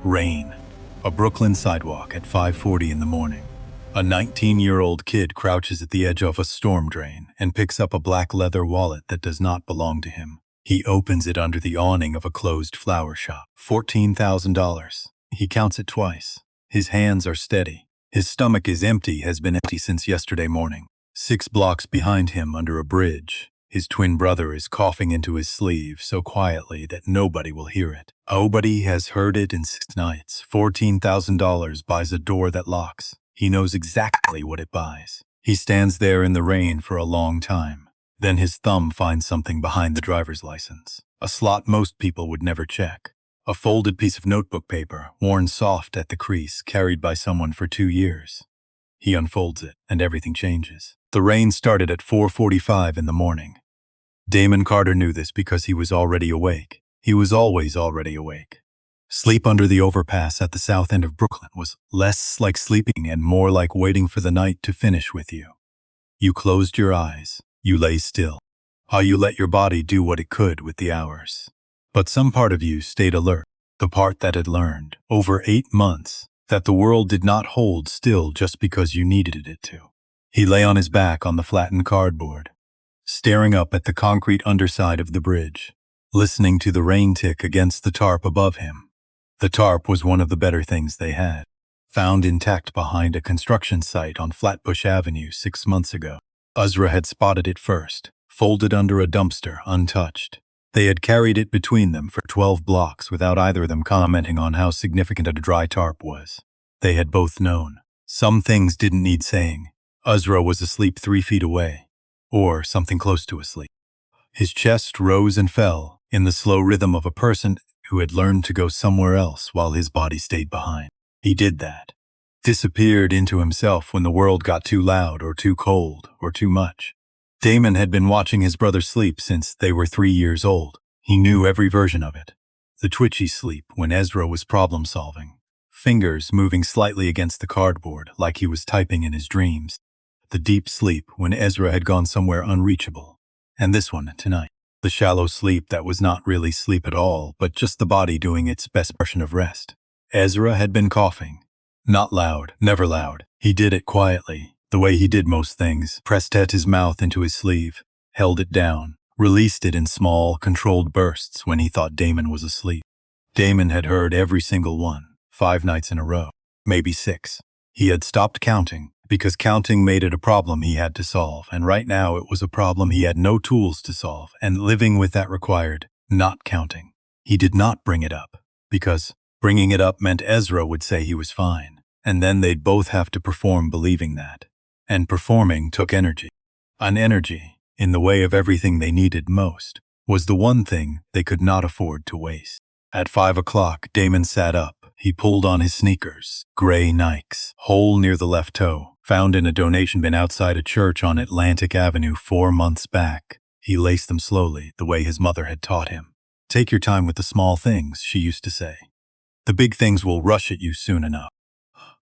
Rain. A Brooklyn sidewalk at 5:40 in the morning. A 19-year-old kid crouches at the edge of a storm drain and picks up a black leather wallet that does not belong to him. He opens it under the awning of a closed flower shop. $14,000. He counts it twice. His hands are steady. His stomach is empty, has been empty since yesterday morning. 6 blocks behind him, under a bridge, his twin brother is coughing into his sleeve so quietly that nobody will hear it. Nobody has heard it in 6 nights. $14,000 buys a door that locks. He knows exactly what it buys. He stands there in the rain for a long time. Then his thumb finds something behind the driver's license. A slot most people would never check. A folded piece of notebook paper, worn soft at the crease, carried by someone for 2 years. He unfolds it, and everything changes. The rain started at 4:45 in the morning. Damon Carter knew this because he was already awake. He was always already awake. Sleep under the overpass at the south end of Brooklyn was less like sleeping and more like waiting for the night to finish with you. You closed your eyes. You lay still. You let your body do what it could with the hours. But some part of you stayed alert, the part that had learned, over 8 months, that the world did not hold still just because you needed it to. He lay on his back on the flattened cardboard, staring up at the concrete underside of the bridge, listening to the rain tick against the tarp above him. The tarp was one of the better things they had, found intact behind a construction site on Flatbush Avenue 6 months ago. Uzra had spotted it first, folded under a dumpster, untouched. They had carried it between them for 12 blocks without either of them commenting on how significant a dry tarp was. They had both known. Some things didn't need saying. Uzra was asleep 3 feet away, or something close to asleep. His chest rose and fell in the slow rhythm of a person who had learned to go somewhere else while his body stayed behind. He did that. Disappeared into himself when the world got too loud or too cold or too much. Damon had been watching his brother sleep since they were 3 years old. He knew every version of it. The twitchy sleep when Ezra was problem-solving, fingers moving slightly against the cardboard like he was typing in his dreams. The deep sleep when Ezra had gone somewhere unreachable. And this one, tonight. The shallow sleep that was not really sleep at all, but just the body doing its best version of rest. Ezra had been coughing. Not loud, never loud. He did it quietly, the way he did most things, pressed at his mouth into his sleeve, held it down, released it in small, controlled bursts when he thought Damon was asleep. Damon had heard every single one, 5 nights in a row, maybe 6. He had stopped counting, because counting made it a problem he had to solve, and right now it was a problem he had no tools to solve, and living with that required not counting. He did not bring it up, because bringing it up meant Ezra would say he was fine, and then they'd both have to perform believing that. And performing took energy. An energy, in the way of everything they needed most, was the one thing they could not afford to waste. At 5 o'clock, Damon sat up. He pulled on his sneakers, gray Nikes, hole near the left toe, found in a donation bin outside a church on Atlantic Avenue 4 months back. He laced them slowly, the way his mother had taught him. Take your time with the small things, she used to say. The big things will rush at you soon enough.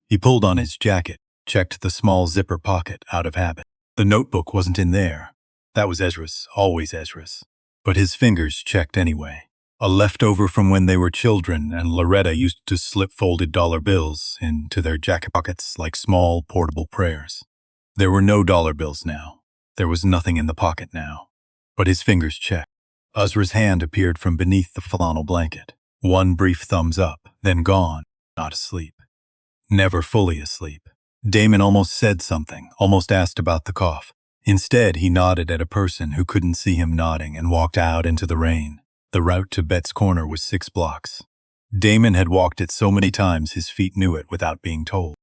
He pulled on his jacket, checked the small zipper pocket out of habit. The notebook wasn't in there. That was Ezra's, always Ezra's. But his fingers checked anyway. A leftover from when they were children and Loretta used to slip folded dollar bills into their jacket pockets like small portable prayers. There were no dollar bills now. There was nothing in the pocket now. But his fingers checked. Uzra's hand appeared from beneath the flannel blanket. One brief thumbs up, then gone, not asleep. Never fully asleep. Damon almost said something, almost asked about the cough. Instead, he nodded at a person who couldn't see him nodding and walked out into the rain. The route to Bet's Corner was 6 blocks. Damon had walked it so many times his feet knew it without being told.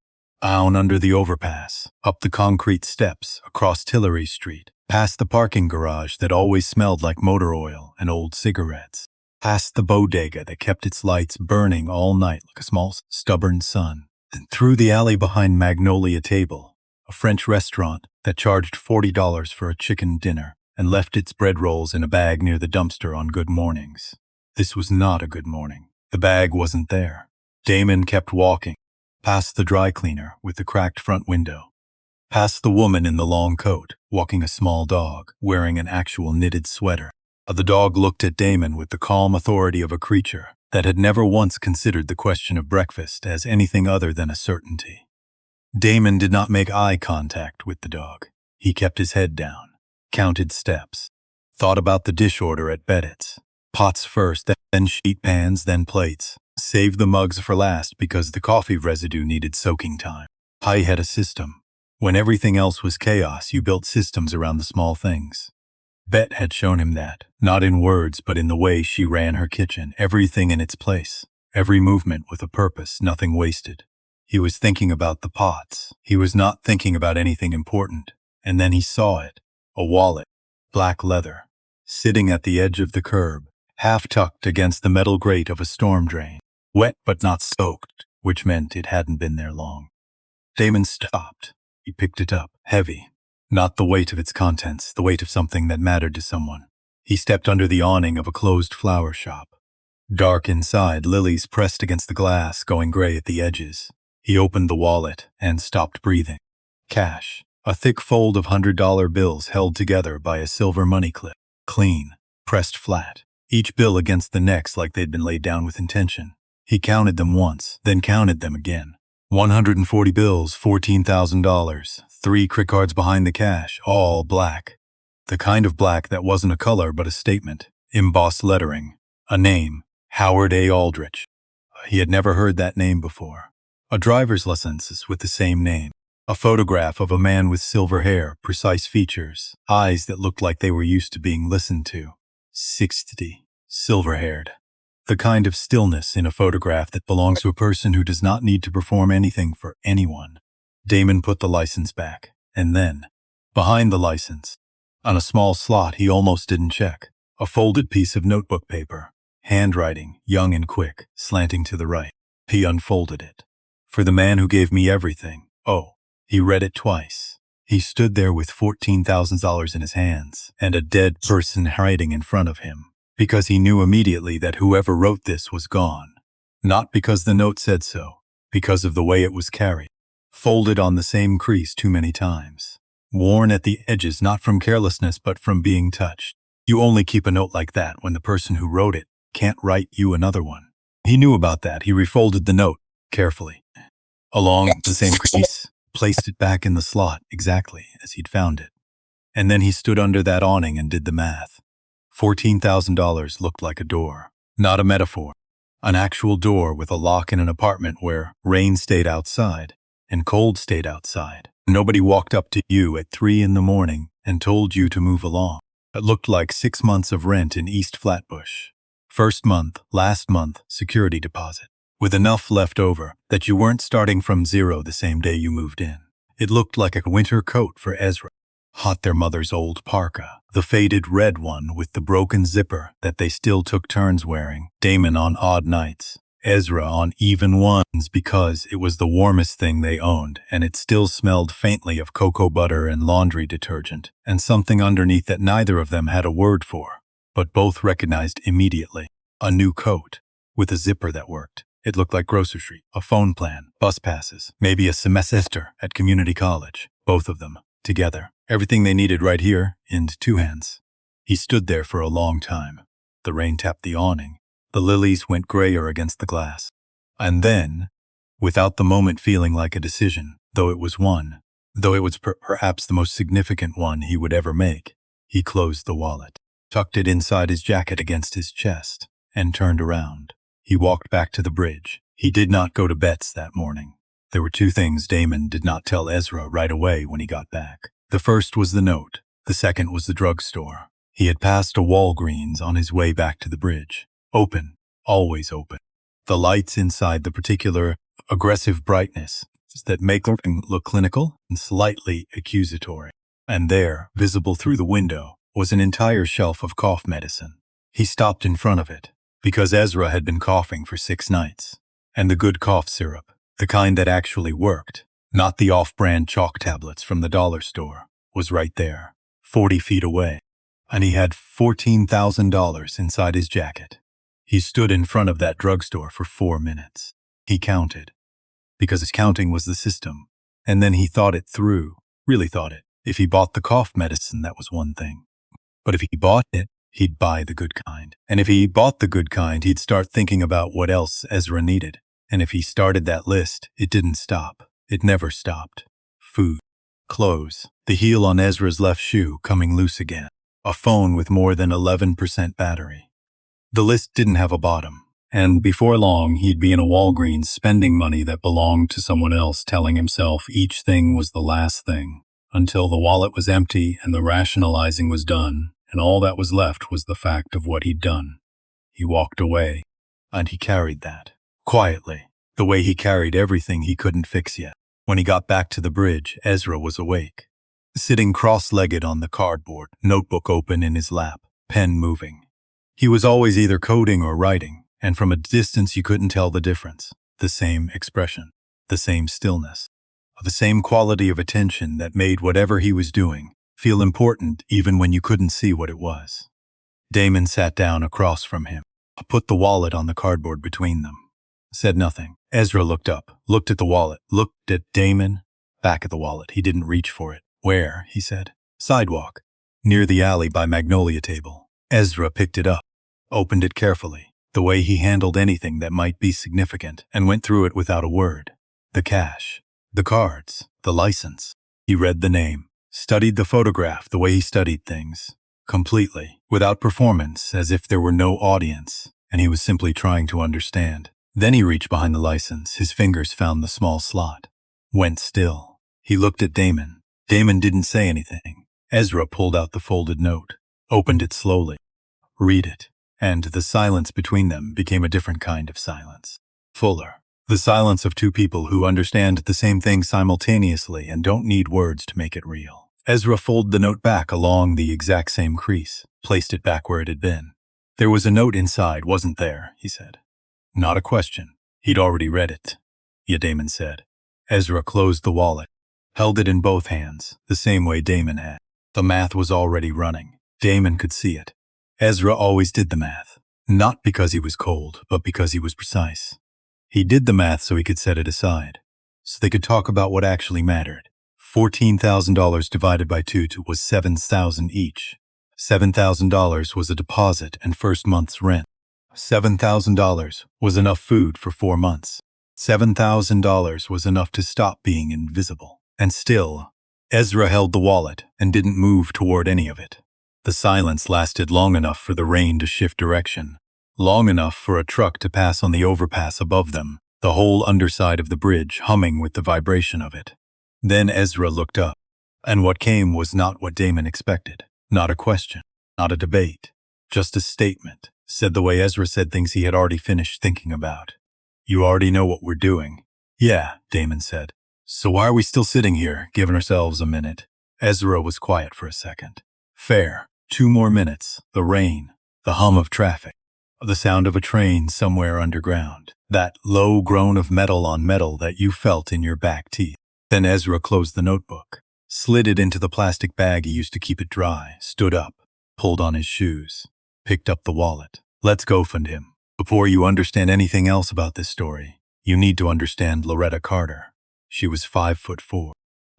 Down under the overpass, up the concrete steps, across Tillery Street, past the parking garage that always smelled like motor oil and old cigarettes, past the bodega that kept its lights burning all night like a small, stubborn sun, and through the alley behind Magnolia Table, a French restaurant that charged $40 for a chicken dinner, and left its bread rolls in a bag near the dumpster on good mornings. This was not a good morning. The bag wasn't there. Damon kept walking, past the dry cleaner with the cracked front window, past the woman in the long coat, walking a small dog, wearing an actual knitted sweater. The dog looked at Damon with the calm authority of a creature that had never once considered the question of breakfast as anything other than a certainty. Damon did not make eye contact with the dog. He kept his head down, counted steps, thought about the dish order at Bennett's. Pots first, then sheet pans, then plates. Saved the mugs for last because the coffee residue needed soaking time. Pai had a system. When everything else was chaos, you built systems around the small things. Bet had shown him that, not in words but in the way she ran her kitchen, everything in its place, every movement with a purpose, nothing wasted. He was thinking about the pots. He was not thinking about anything important. And then he saw it, a wallet, black leather, sitting at the edge of the curb, half tucked against the metal grate of a storm drain, wet but not soaked, which meant it hadn't been there long. Damon stopped. He picked it up, heavy. Not the weight of its contents, the weight of something that mattered to someone. He stepped under the awning of a closed flower shop. Dark inside, lilies pressed against the glass, going gray at the edges. He opened the wallet and stopped breathing. Cash. A thick fold of $100 bills held together by a silver money clip. Clean. Pressed flat. Each bill against the next like they'd been laid down with intention. He counted them once, then counted them again. 140 bills, $14,000. 3 credit cards behind the cash, all black. The kind of black that wasn't a color but a statement. Embossed lettering. A name. Howard A. Aldrich. He had never heard that name before. A driver's license with the same name. A photograph of a man with silver hair, precise features, eyes that looked like they were used to being listened to. 60. Silver-haired. The kind of stillness in a photograph that belongs to a person who does not need to perform anything for anyone. Damon put the license back, and then, behind the license, on a small slot he almost didn't check, a folded piece of notebook paper, handwriting, young and quick, slanting to the right. He unfolded it. For the man who gave me everything. Oh, he read it twice. He stood there with $14,000 in his hands and a dead person hiding in front of him, because he knew immediately that whoever wrote this was gone. Not because the note said so, because of the way it was carried. Folded on the same crease too many times. Worn at the edges not from carelessness but from being touched. You only keep a note like that when the person who wrote it can't write you another one. He knew about that. He refolded the note carefully. Along the same crease, placed it back in the slot exactly as he'd found it. And then he stood under that awning and did the math. $14,000 looked like a door, not a metaphor. An actual door with a lock in an apartment where rain stayed outside and cold stayed outside. Nobody walked up to you at 3 in the morning and told you to move along. It looked like 6 months of rent in East Flatbush. First month, last month, security deposit. With enough left over that you weren't starting from zero the same day you moved in. It looked like a winter coat for Ezra. Hot their mother's old parka, the faded red one with the broken zipper that they still took turns wearing. Damon on odd nights, Ezra on even ones because it was the warmest thing they owned and it still smelled faintly of cocoa butter and laundry detergent and something underneath that neither of them had a word for, but both recognized immediately. A new coat with a zipper that worked. It looked like grocery, a phone plan, bus passes, maybe a semester at community college. Both of them, together. Everything they needed right here, in 2 hands. He stood there for a long time. The rain tapped the awning. The lilies went grayer against the glass. And then, without the moment feeling like a decision, though it was one, though it was perhaps the most significant one he would ever make, he closed the wallet, tucked it inside his jacket against his chest, and turned around. He walked back to the bridge. He did not go to Bet's that morning. There were 2 things Damon did not tell Ezra right away when he got back. The first was the note. The second was the drugstore. He had passed a Walgreens on his way back to the bridge. Open. Always open. The lights inside the particular aggressive brightness that make them look clinical and slightly accusatory. And there, visible through the window, was an entire shelf of cough medicine. He stopped in front of it. Because Ezra had been coughing for 6 nights. And the good cough syrup, the kind that actually worked, not the off-brand chalk tablets from the dollar store, was right there, 40 feet away. And he had $14,000 inside his jacket. He stood in front of that drugstore for 4 minutes. He counted. Because his counting was the system. And then he thought it through, really thought it. If he bought the cough medicine, that was one thing. But if he bought it, He'd buy the good kind. And if he bought the good kind, he'd start thinking about what else Ezra needed. And if he started that list, it didn't stop. It never stopped. Food, clothes, the heel on Ezra's left shoe coming loose again, a phone with more than 11% battery. The list didn't have a bottom. And before long, he'd be in a Walgreens spending money that belonged to someone else, telling himself each thing was the last thing, until the wallet was empty and the rationalizing was done, and all that was left was the fact of what he'd done. He walked away, and he carried that, quietly, the way he carried everything he couldn't fix yet. When he got back to the bridge, Ezra was awake, sitting cross-legged on the cardboard, notebook open in his lap, pen moving. He was always either coding or writing, and from a distance you couldn't tell the difference. The same expression, the same stillness, the same quality of attention that made whatever he was doing feel important even when you couldn't see what it was. Damon sat down across from him, put the wallet on the cardboard between them, said nothing. Ezra looked up, looked at the wallet, looked at Damon, back at the wallet. He didn't reach for it. Where? He said. Sidewalk, near the alley by Magnolia Table. Ezra picked it up, opened it carefully, the way he handled anything that might be significant, and went through it without a word. The cash, the cards, the license. He read the name, studied the photograph the way he studied things, completely, without performance, as if there were no audience, and he was simply trying to understand. Then he reached behind the license. His fingers found the small slot. Went still. He looked at Damon. Damon didn't say anything. Ezra pulled out the folded note, opened it slowly. Read it. And the silence between them became a different kind of silence. Fuller. The silence of two people who understand the same thing simultaneously and don't need words to make it real. Ezra folded the note back along the exact same crease, placed it back where it had been. There was a note inside, wasn't there? He said. Not a question. He'd already read it. Yeah, Damon said. Ezra closed the wallet, held it in both hands, the same way Damon had. The math was already running. Damon could see it. Ezra always did the math, not because he was cold, but because he was precise. He did the math so he could set it aside, so they could talk about what actually mattered. $14,000 divided by 2 was $7,000 each. $7,000 was a deposit and first month's rent. $7,000 was enough food for 4 months. $7,000 was enough to stop being invisible. And still, Ezra held the wallet and didn't move toward any of it. The silence lasted long enough for the rain to shift direction, long enough for a truck to pass on the overpass above them, the whole underside of the bridge humming with the vibration of it. Then Ezra looked up, and what came was not what Damon expected. Not a question, not a debate, just a statement, said the way Ezra said things he had already finished thinking about. You already know what we're doing. Yeah, Damon said. So why are we still sitting here, giving ourselves a minute? Ezra was quiet for a second. Fair. 2 more minutes. The rain, the hum of traffic, the sound of a train somewhere underground, that low groan of metal on metal that you felt in your back teeth. Then Ezra closed the notebook, slid it into the plastic bag he used to keep it dry, stood up, pulled on his shoes, picked up the wallet. Let's go fund him. Before you understand anything else about this story, you need to understand Loretta Carter. She was 5'4".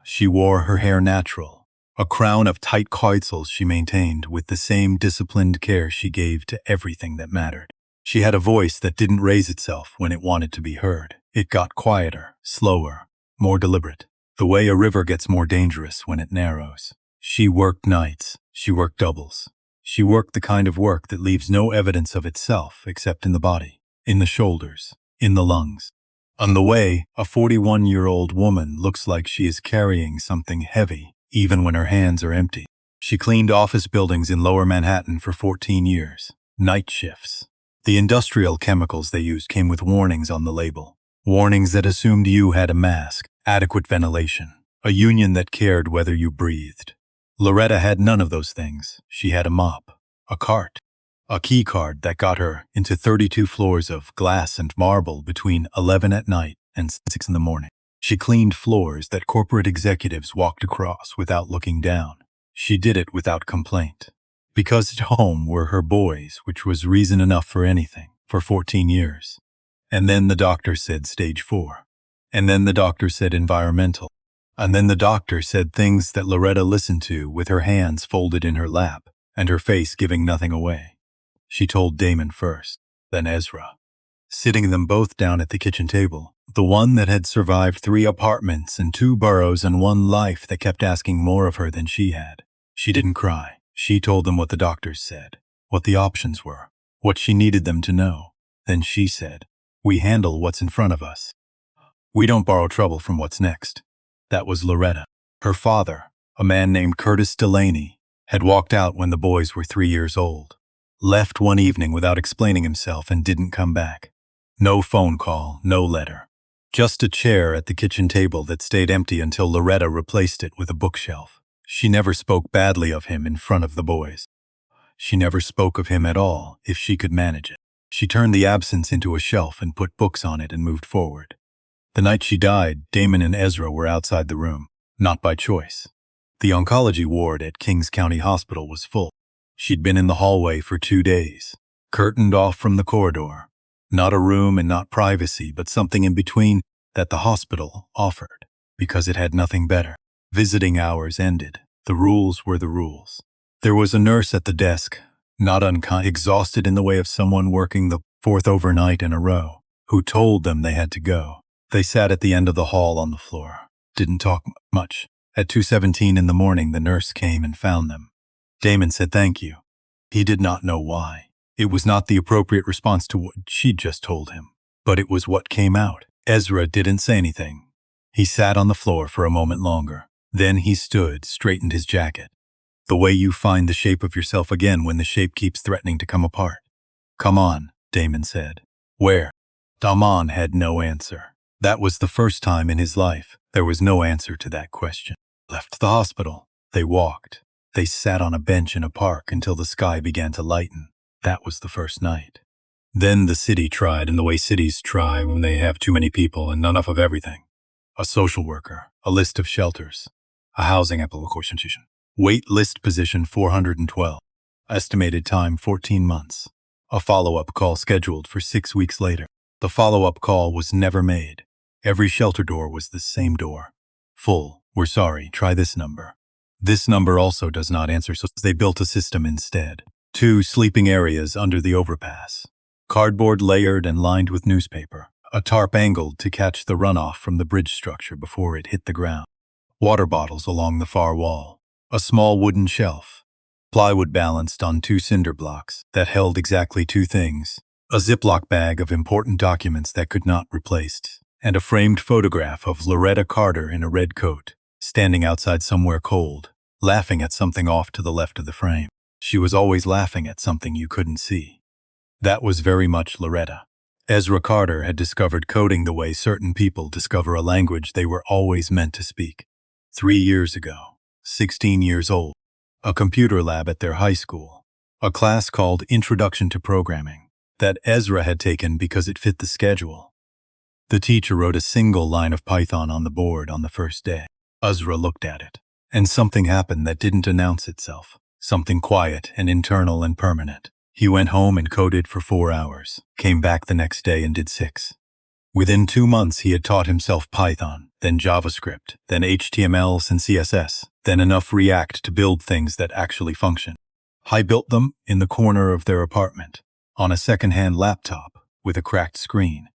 She wore her hair natural, a crown of tight coitzels she maintained with the same disciplined care she gave to everything that mattered. She had a voice that didn't raise itself when it wanted to be heard. It got quieter, slower, more deliberate, the way a river gets more dangerous when it narrows. She worked nights. She worked doubles. She worked the kind of work that leaves no evidence of itself except in the body, in the shoulders, in the lungs. On the way, a 41-year-old woman looks like she is carrying something heavy, even when her hands are empty. She cleaned office buildings in Lower Manhattan for 14 years. Night shifts. The industrial chemicals they used came with warnings on the label. Warnings that assumed you had a mask, adequate ventilation, a union that cared whether you breathed. Loretta had none of those things. She had a mop, a cart, a key card that got her into 32 floors of glass and marble between 11 at night and 6 in the morning. She cleaned floors that corporate executives walked across without looking down. She did it without complaint. Because at home were her boys, which was reason enough for anything, for 14 years. And then the doctor said stage 4. And then the doctor said environmental. And then the doctor said things that Loretta listened to with her hands folded in her lap, and her face giving nothing away. She told Damon first, then Ezra. Sitting them both down at the kitchen table, the one that had survived 3 apartments and 2 boroughs and one life that kept asking more of her than she had. She didn't cry. She told them what the doctors said, what the options were, what she needed them to know. Then she said, "We handle what's in front of us. We don't borrow trouble from what's next." That was Loretta. Her father, a man named Curtis Delaney, had walked out when the boys were 3 years old. Left one evening without explaining himself and didn't come back. No phone call, no letter. Just a chair at the kitchen table that stayed empty until Loretta replaced it with a bookshelf. She never spoke badly of him in front of the boys. She never spoke of him at all if she could manage it. She turned the absence into a shelf and put books on it and moved forward. The night she died, Damon and Ezra were outside the room, not by choice. The oncology ward at Kings County Hospital was full. She'd been in the hallway for 2 days, curtained off from the corridor. Not a room and not privacy, but something in between that the hospital offered, because it had nothing better. Visiting hours ended. The rules were the rules. There was a nurse at the desk, not unkind, exhausted in the way of someone working the 4th overnight in a row, who told them they had to go. They sat at the end of the hall on the floor. Didn't talk much. At 2:17 in the morning, the nurse came and found them. Damon said thank you. He did not know why. It was not the appropriate response to what she'd just told him, but it was what came out. Ezra didn't say anything. He sat on the floor for a moment longer. Then he stood, straightened his jacket. The way you find the shape of yourself again when the shape keeps threatening to come apart. "Come on," Damon said. "Where?" Damon had no answer. That was the first time in his life there was no answer to that question. Left the hospital. They walked. They sat on a bench in a park until the sky began to lighten. That was the first night. Then the city tried in the way cities try when they have too many people and not enough of everything. A social worker, a list of shelters, a housing application. Wait list position 412. Estimated time 14 months. A follow-up call scheduled for 6 weeks later. The follow-up call was never made. Every shelter door was the same door. Full. "We're sorry, try this number." This number also does not answer, so they built a system instead. 2 sleeping areas under the overpass. Cardboard layered and lined with newspaper. A tarp angled to catch the runoff from the bridge structure before it hit the ground. Water bottles along the far wall. A small wooden shelf. Plywood balanced on 2 cinder blocks that held exactly 2 things. A Ziploc bag of important documents that could not be replaced. And a framed photograph of Loretta Carter in a red coat, standing outside somewhere cold, laughing at something off to the left of the frame. She was always laughing at something you couldn't see. That was very much Loretta. Ezra Carter had discovered coding the way certain people discover a language they were always meant to speak. 3 years ago, 16 years old, a computer lab at their high school, a class called Introduction to Programming, that Ezra had taken because it fit the schedule. The teacher wrote a single line of Python on the board on the first day. Ezra looked at it, and something happened that didn't announce itself. Something quiet and internal and permanent. He went home and coded for 4 hours, came back the next day and did 6. Within 2 months he had taught himself Python, then JavaScript, then HTML and CSS, then enough React to build things that actually function. I built them in the corner of their apartment, on a second-hand laptop with a cracked screen,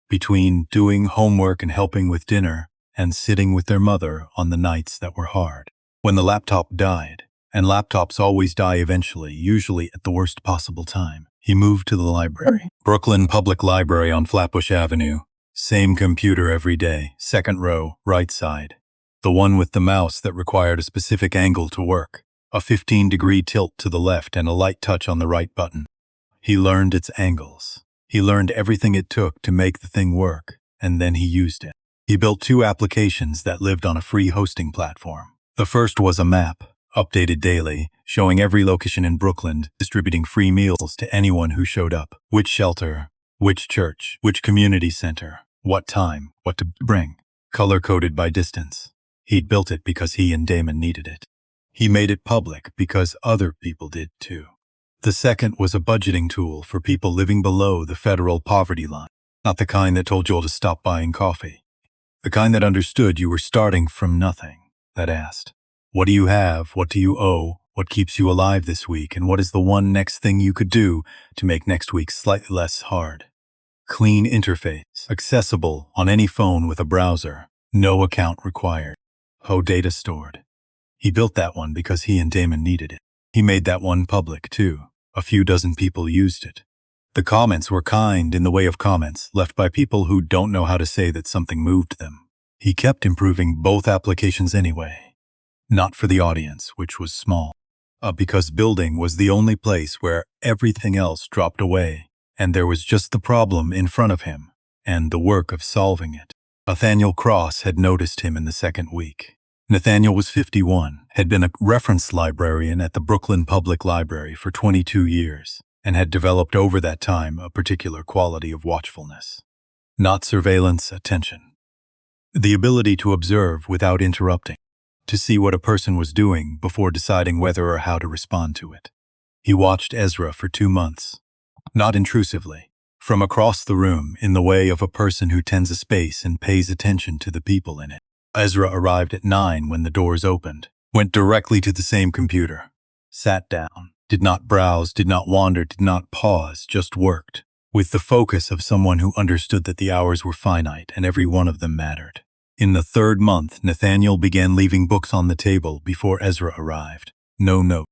between doing homework and helping with dinner and sitting with their mother on the nights that were hard. When the laptop died, and laptops always die eventually, usually at the worst possible time, he moved to the library. Brooklyn Public Library on Flatbush Avenue. Same computer every day, second row, right side. The one with the mouse that required a specific angle to work, a 15-degree tilt to the left and a light touch on the right button. He learned its angles. He learned everything it took to make the thing work, and then he used it. He built 2 applications that lived on a free hosting platform. The first was a map, updated daily, showing every location in Brooklyn, distributing free meals to anyone who showed up. Which shelter, which church, which community center, what time, what to bring. Color-coded by distance. He'd built it because he and Damon needed it. He made it public because other people did too. The second was a budgeting tool for people living below the federal poverty line. Not the kind that told you to stop buying coffee. The kind that understood you were starting from nothing. That asked, what do you have, what do you owe, What keeps you alive this week, and what is the one next thing you could do to make next week slightly less hard? Clean interface, accessible on any phone with a browser, no account required. Data stored. He built that one because he and Damon needed it. He made that one public, too. A few dozen people used it. The comments were kind in the way of comments left by people who don't know how to say that something moved them. He kept improving both applications anyway. Not for the audience, which was small. Because building was the only place where everything else dropped away, and there was just the problem in front of him, and the work of solving it. Nathaniel Cross had noticed him in the second week. Nathaniel was 51, had been a reference librarian at the Brooklyn Public Library for 22 years, and had developed over that time a particular quality of watchfulness. Not surveillance, attention. The ability to observe without interrupting, to see what a person was doing before deciding whether or how to respond to it. He watched Ezra for 2 months. Not intrusively, from across the room in the way of a person who tends a space and pays attention to the people in it. Ezra arrived at 9 when the doors opened, went directly to the same computer, sat down, did not browse, did not wander, did not pause, just worked, with the focus of someone who understood that the hours were finite and every one of them mattered. In the 3rd month, Nathaniel began leaving books on the table before Ezra arrived. No note,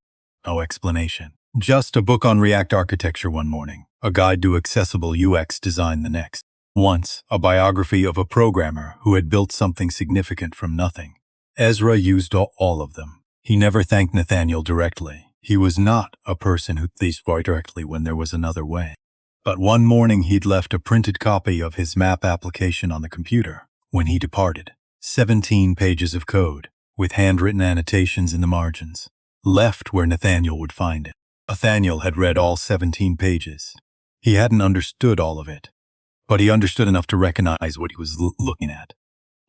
no explanation. Just a book on React architecture one morning, a guide to accessible UX design the next. Once, a biography of a programmer who had built something significant from nothing. Ezra used all of them. He never thanked Nathaniel directly. He was not a person who thanked directly when there was another way. But one morning he'd left a printed copy of his map application on the computer. When he departed, 17 pages of code, with handwritten annotations in the margins, left where Nathaniel would find it. Nathaniel had read all 17 pages. He hadn't understood all of it, but he understood enough to recognize what he was looking at.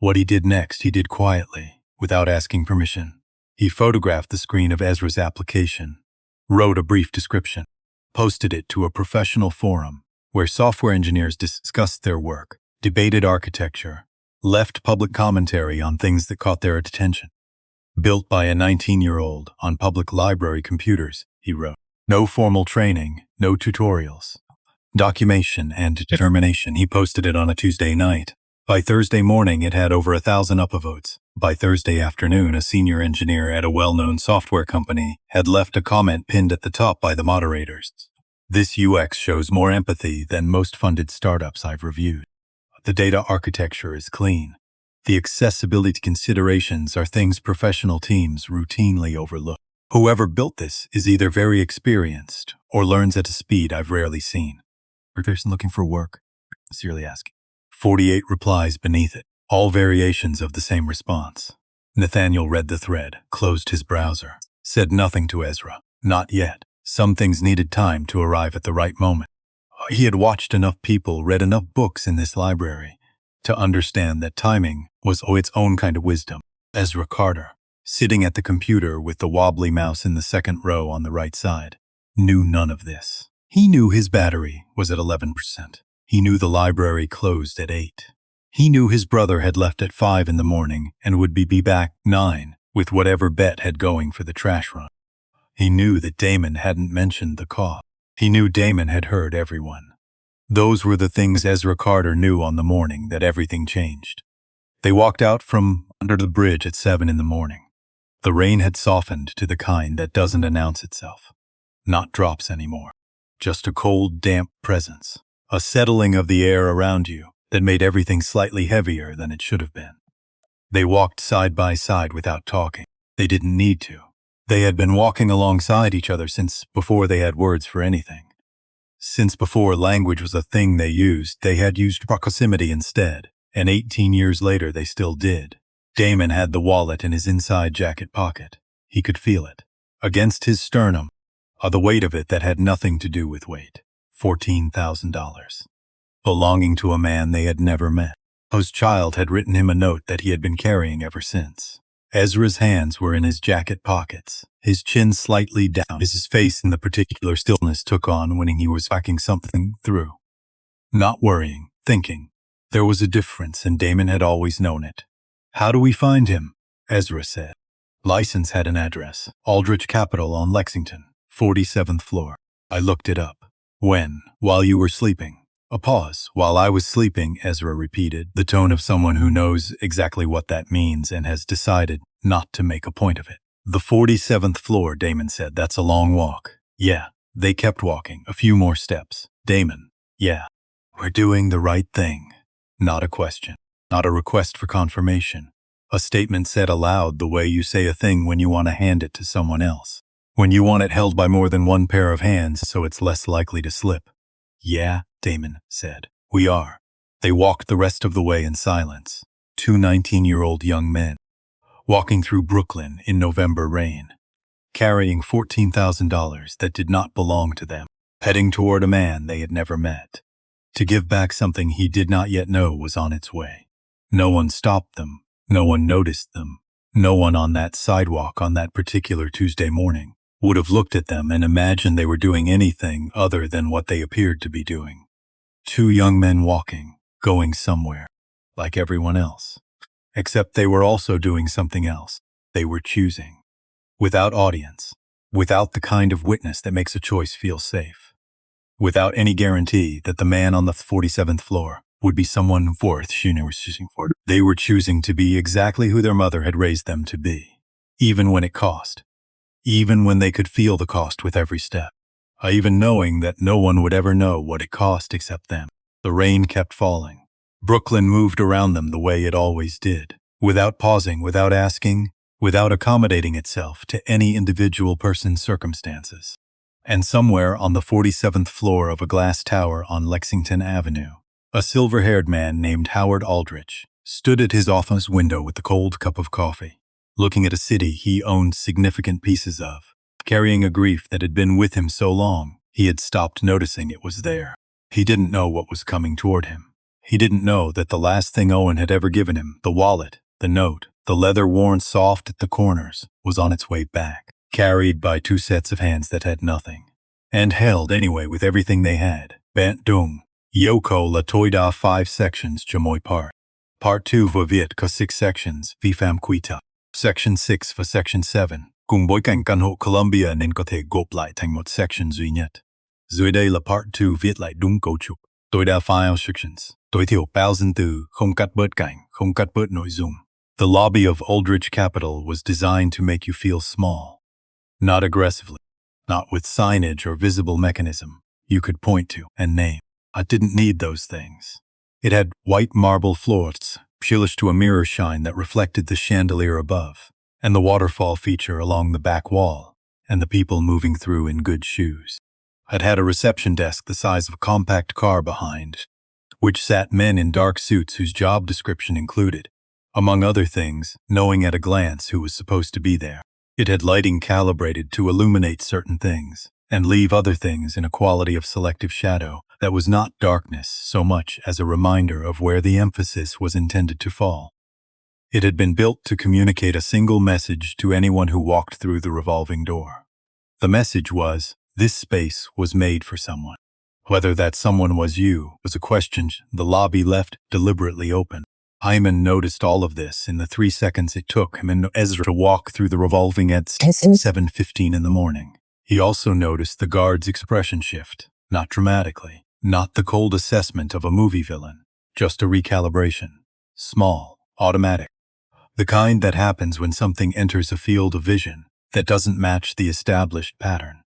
What he did next, he did quietly, without asking permission. He photographed the screen of Ezra's application, wrote a brief description, posted it to a professional forum where software engineers discussed their work, debated architecture, left public commentary on things that caught their attention. Built by a 19-year-old on public library computers, he wrote. No formal training, no tutorials. Documentation and determination. He posted it on a Tuesday night. By Thursday morning, it had over 1,000 upvotes. By Thursday afternoon, a senior engineer at a well-known software company had left a comment pinned at the top by the moderators. This UX shows more empathy than most funded startups I've reviewed. The data architecture is clean. The accessibility considerations are things professional teams routinely overlook. Whoever built this is either very experienced or learns at a speed I've rarely seen. A person looking for work? Sincerely asking. 48 replies beneath it, all variations of the same response. Nathaniel read the thread, closed his browser, said nothing to Ezra. Not yet. Some things needed time to arrive at the right moment. He had watched enough people, read enough books in this library, to understand that timing was its own kind of wisdom. Ezra Carter, sitting at the computer with the wobbly mouse in the second row on the right side, knew none of this. He knew his battery was at 11%. He knew the library closed at 8. He knew his brother had left at 5 in the morning and would be back 9 with whatever Bet had going for the trash run. He knew that Damon hadn't mentioned the cough. He knew Damon had heard everyone. Those were the things Ezra Carter knew on the morning that everything changed. They walked out from under the bridge at 7 in the morning. The rain had softened to the kind that doesn't announce itself. Not drops anymore. Just a cold, damp presence. A settling of the air around you that made everything slightly heavier than it should have been. They walked side by side without talking. They didn't need to. They had been walking alongside each other since before they had words for anything. Since before language was a thing they used, they had used proximity instead, and 18 years later they still did. Damon had the wallet in his inside jacket pocket. He could feel it. Against his sternum, the weight of it that had nothing to do with weight. $14,000. Belonging to a man they had never met, whose child had written him a note that he had been carrying ever since. Ezra's hands were in his jacket pockets, his chin slightly down as his face in the particular stillness took on when he was whacking something through. Not worrying, thinking. There was a difference, and Damon had always known it. How do we find him? Ezra said. License had an address, Aldrich Capital on Lexington, 47th floor. I looked it up. When? While you were sleeping. A pause. While I was sleeping, Ezra repeated, the tone of someone who knows exactly what that means and has decided not to make a point of it. The 47th floor, Damon said. That's a long walk. Yeah. They kept walking, a few more steps. Damon. Yeah. We're doing the right thing. Not a question. Not a request for confirmation. A statement said aloud the way you say a thing when you want to hand it to someone else. When you want it held by more than one pair of hands so it's less likely to slip. Yeah, Damon said. We are. They walked the rest of the way in silence. Two 19-year-old young men. Walking through Brooklyn in November rain. Carrying $14,000 that did not belong to them. Heading toward a man they had never met. To give back something he did not yet know was on its way. No one stopped them. No one noticed them. No one on that sidewalk on that particular Tuesday morning would have looked at them and imagined they were doing anything other than what they appeared to be doing. Two young men walking, going somewhere, like everyone else. Except they were also doing something else. They were choosing. Without audience. Without the kind of witness that makes a choice feel safe. Without any guarantee that the man on the 47th floor would be someone worth choosing for. They were choosing to be exactly who their mother had raised them to be, even when it cost, even when they could feel the cost with every step, even knowing that no one would ever know what it cost except them. The rain kept falling. Brooklyn moved around them the way it always did, without pausing, without asking, without accommodating itself to any individual person's circumstances. And somewhere on the 47th floor of a glass tower on Lexington Avenue, a silver-haired man named Howard Aldrich stood at his office window with a cold cup of coffee, looking at a city he owned significant pieces of, carrying a grief that had been with him so long he had stopped noticing it was there. He didn't know what was coming toward him. He didn't know that the last thing Owen had ever given him, the wallet, the note, the leather worn soft at the corners, was on its way back, carried by two sets of hands that had nothing, and held anyway with everything they had. Bant Dung. Yoko la toida 5 sections Jamoy Part. Part 2 Vavit có 6 sections, vi phạm quy tắc. Section 6 và Section 7, cùng bối cảnh căn hộ Columbia nên có thể gộp lại thành một section duy nhất. Dưới đây là Part 2 viết lại đúng cấu trúc. Tối đa file sections, tối thiểu 1,000 từ, không cắt bớt cảnh, không cắt bớt nội dung. The lobby of Aldrich Capital was designed to make you feel small. Not aggressively, not with signage or visible mechanism you could point to and name. I didn't need those things. It had white marble floors, polished to a mirror shine that reflected the chandelier above, and the waterfall feature along the back wall, and the people moving through in good shoes. It had a reception desk the size of a compact car behind, which sat men in dark suits whose job description included, among other things, knowing at a glance who was supposed to be there. It had lighting calibrated to illuminate certain things, and leave other things in a quality of selective shadow that was not darkness so much as a reminder of where the emphasis was intended to fall. It had been built to communicate a single message to anyone who walked through the revolving door. The message was, this space was made for someone. Whether that someone was you was a question the lobby left deliberately open. Hyman noticed all of this in the 3 seconds it took him and Ezra to walk through the revolving at 7:15 in the morning. He also noticed the guard's expression shift, not dramatically, not the cold assessment of a movie villain, just a recalibration. Small, automatic. The kind that happens when something enters a field of vision that doesn't match the established pattern.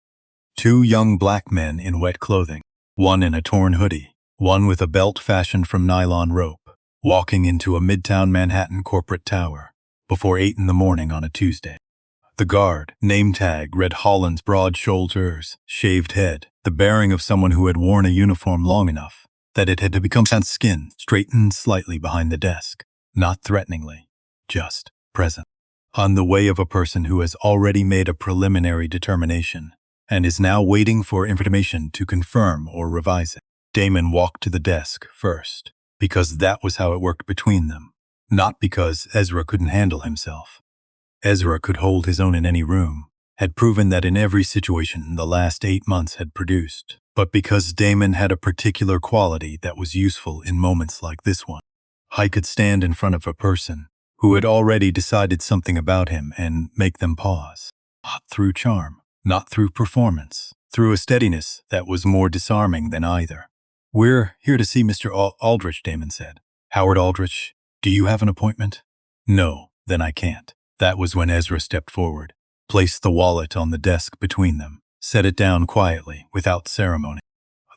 2 young black men in wet clothing, one in a torn hoodie, one with a belt fashioned from nylon rope, walking into a midtown Manhattan corporate tower before 8 in the morning on a Tuesday. The guard, name tag, read Holland's broad shoulders, shaved head, the bearing of someone who had worn a uniform long enough that it had become skin, straightened slightly behind the desk, not threateningly, just present, on the way of a person who has already made a preliminary determination and is now waiting for information to confirm or revise it. Damon walked to the desk first, because that was how it worked between them, not because Ezra couldn't handle himself. Ezra could hold his own in any room, had proven that in every situation the last 8 months had produced, but because Damon had a particular quality that was useful in moments like this one. I could stand in front of a person who had already decided something about him and make them pause. Not through charm, not through performance, through a steadiness that was more disarming than either. "We're here to see Mr. Aldrich," Damon said. "Howard Aldrich, do you have an appointment?" "No, then I can't." That was when Ezra stepped forward, placed the wallet on the desk between them, set it down quietly, without ceremony.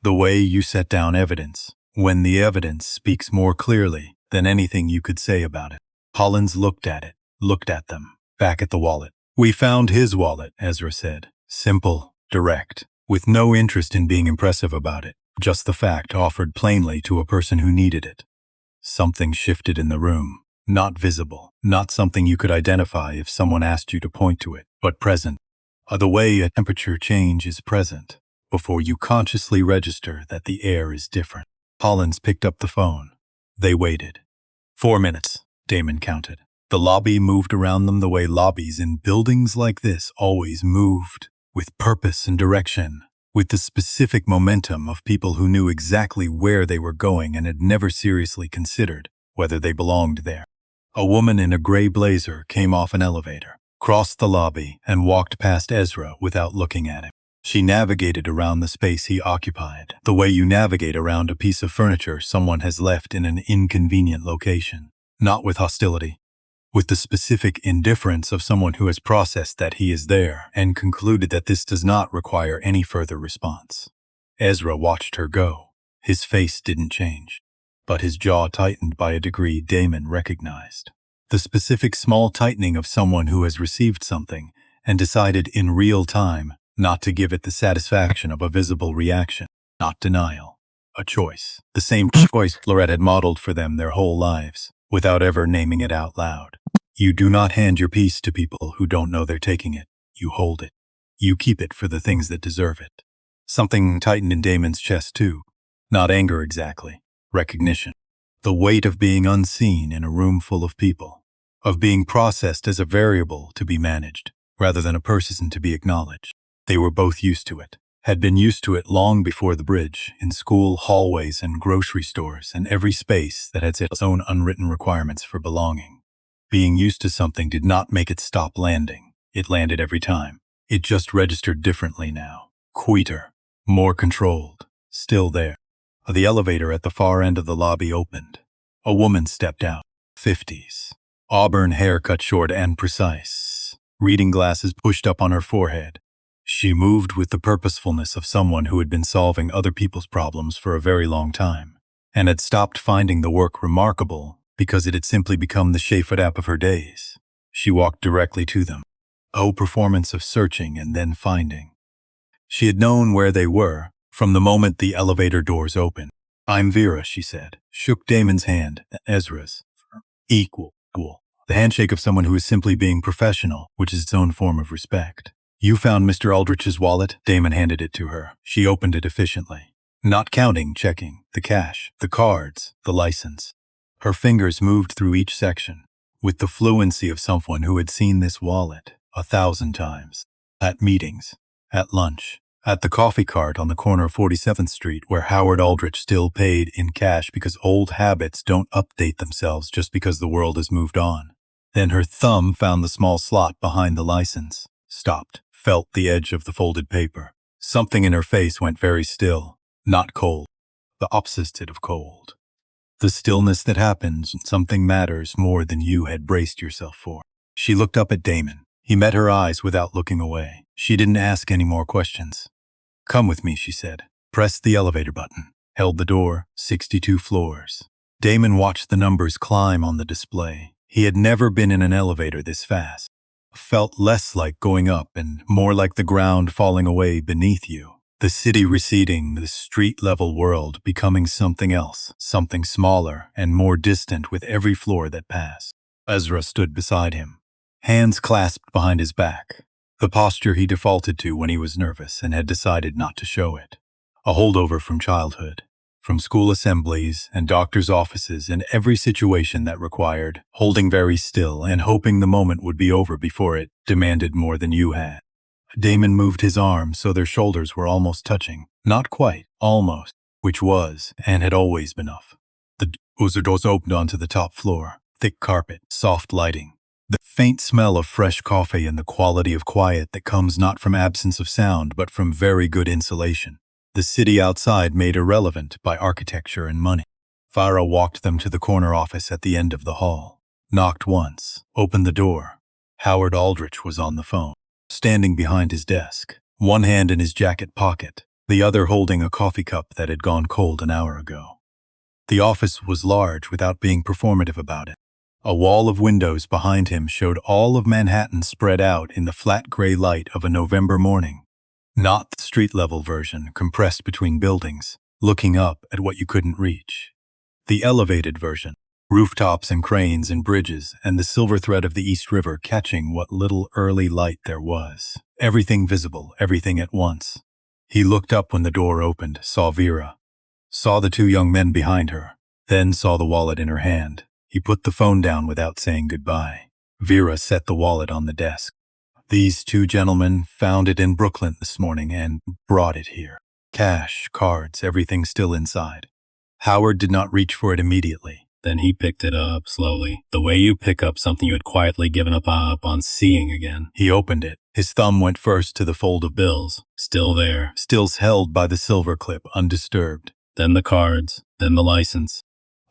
"The way you set down evidence, when the evidence speaks more clearly than anything you could say about it." Hollins looked at it, looked at them, back at the wallet. "We found his wallet," Ezra said. Simple, direct, with no interest in being impressive about it, just the fact offered plainly to a person who needed it. Something shifted in the room, not visible, not something you could identify if someone asked you to point to it, but present. The way a temperature change is present, before you consciously register that the air is different. Hollins picked up the phone. They waited. 4 minutes, Damon counted. The lobby moved around them the way lobbies in buildings like this always moved, with purpose and direction, with the specific momentum of people who knew exactly where they were going and had never seriously considered whether they belonged there. A woman in a gray blazer came off an elevator, crossed the lobby, and walked past Ezra without looking at him. She navigated around the space he occupied, the way you navigate around a piece of furniture someone has left in an inconvenient location. Not with hostility, with the specific indifference of someone who has processed that he is there and concluded that this does not require any further response. Ezra watched her go. His face didn't change, but his jaw tightened by a degree Damon recognized. The specific small tightening of someone who has received something and decided in real time not to give it the satisfaction of a visible reaction, not denial. A choice. The same choice Lorette had modeled for them their whole lives, without ever naming it out loud. You do not hand your peace to people who don't know they're taking it. You hold it. You keep it for the things that deserve it. Something tightened in Damon's chest too. Not anger exactly. Recognition. The weight of being unseen in a room full of people. Of being processed as a variable to be managed, rather than a person to be acknowledged. They were both used to it. Had been used to it long before the bridge, in school hallways and grocery stores and every space that had its own unwritten requirements for belonging. Being used to something did not make it stop landing. It landed every time. It just registered differently now. Quieter. More controlled. Still there. The elevator at the far end of the lobby opened. A woman stepped out. 50s. Auburn hair cut short and precise. Reading glasses pushed up on her forehead. She moved with the purposefulness of someone who had been solving other people's problems for a very long time, and had stopped finding the work remarkable because it had simply become the shafadap of her days. She walked directly to them. A performance of searching and then finding. She had known where they were from the moment the elevator doors opened. "I'm Vera," she said, shook Damon's hand, Ezra's. Equal. The handshake of someone who is simply being professional, which is its own form of respect. "You found Mr. Aldrich's wallet?" Damon handed it to her. She opened it efficiently. Not counting, checking, the cash, the cards, the license. Her fingers moved through each section, with the fluency of someone who had seen this wallet 1,000 times. At meetings, at lunch, at the coffee cart on the corner of 47th Street where Howard Aldrich still paid in cash because old habits don't update themselves just because the world has moved on. Then her thumb found the small slot behind the license, stopped, felt the edge of the folded paper. Something in her face went very still, not cold, the opposite of cold. The stillness that happens when something matters more than you had braced yourself for. She looked up at Damon. He met her eyes without looking away. She didn't ask any more questions. "Come with me," she said. Pressed the elevator button. Held the door, 62 floors. Damon watched the numbers climb on the display. He had never been in an elevator this fast. Felt less like going up and more like the ground falling away beneath you. The city receding, the street-level world becoming something else, something smaller and more distant with every floor that passed. Ezra stood beside him, hands clasped behind his back, the posture he defaulted to when he was nervous and had decided not to show it. A holdover from childhood, from school assemblies and doctors' offices and every situation that required holding very still and hoping the moment would be over before it demanded more than you had. Damon moved his arm so their shoulders were almost touching. Not quite, almost, which was and had always been enough. The doors opened onto the top floor. Thick carpet, soft lighting. The faint smell of fresh coffee and the quality of quiet that comes not from absence of sound but from very good insulation. The city outside made irrelevant by architecture and money. Farah walked them to the corner office at the end of the hall. Knocked once, opened the door. Howard Aldrich was on the phone, standing behind his desk, one hand in his jacket pocket, the other holding a coffee cup that had gone cold an hour ago. The office was large without being performative about it. A wall of windows behind him showed all of Manhattan spread out in the flat gray light of a November morning. Not the street-level version, compressed between buildings, looking up at what you couldn't reach. The elevated version, rooftops and cranes and bridges, and the silver thread of the East River catching what little early light there was. Everything visible, everything at once. He looked up when the door opened, saw Vera, saw the two young men behind her, then saw the wallet in her hand. He put the phone down without saying goodbye. Vera set the wallet on the desk. These two gentlemen found it in Brooklyn this morning and brought it here. Cash, cards, everything still inside. Howard did not reach for it immediately. Then he picked it up slowly, the way you pick up something you had quietly given up on seeing again. He opened it. His thumb went first to the fold of bills, still there, still held by the silver clip, undisturbed. Then the cards, then the license.